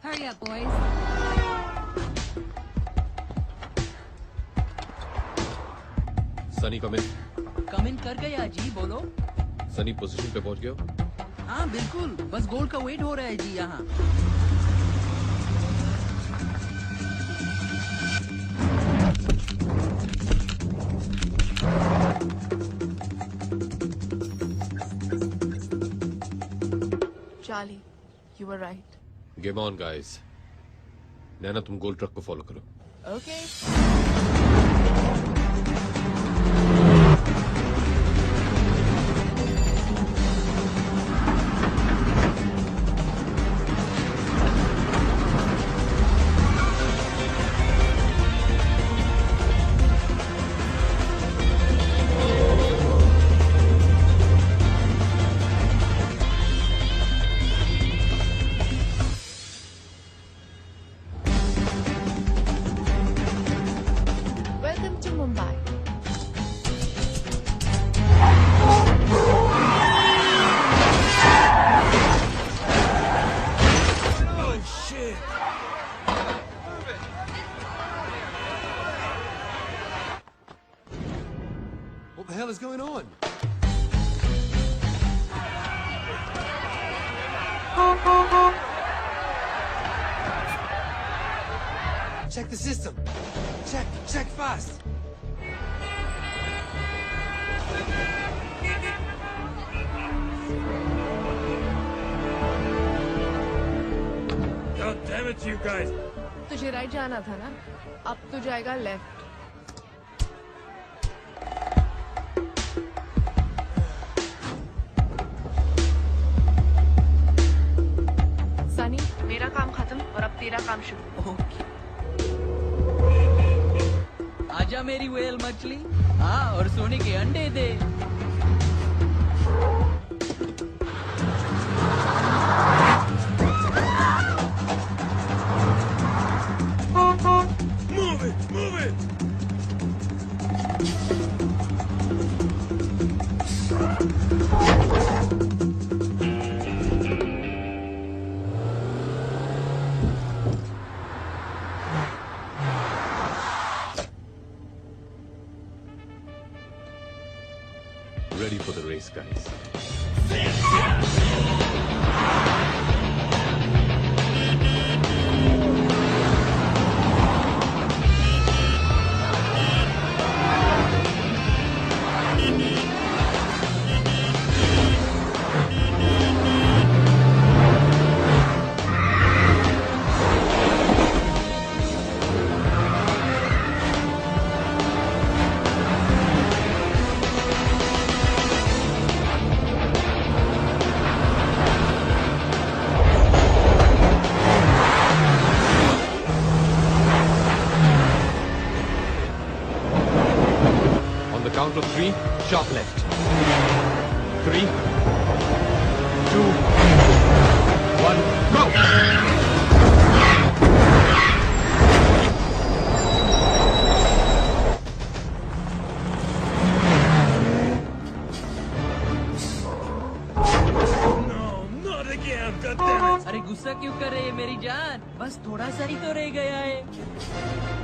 Hurry up, boys. Sunny, come in. कम इन कर गया जी, बोलो। Sunny, पोजीशन पे पहुंच गए हो? हाँ बिल्कुल, बस गोल का वेट हो रहा है जी यहाँ। Charlie, you were right. Game on, guys. नैना, तुम गोल ट्रक को फॉलो करो। Okay. Welcome to Mumbai. Oh, shit. What the hell is going on? Check the system. Check fast. God damn it, you guys! तुझे right जाना था ना, अब तू जाएगा लेफ्ट। सनी, मेरा काम खत्म और अब तेरा काम शुरू। आजा मेरी वेल मछली, हाँ, और सोने के अंडे दे। Move it! Move it! Ready for the race, guys. Count of 3, sharp left. 3, 2, 1, go! अरे गुस्सा क्यों कर रहे हैं मेरी जान? बस थोड़ा सा ही तो रह गया है।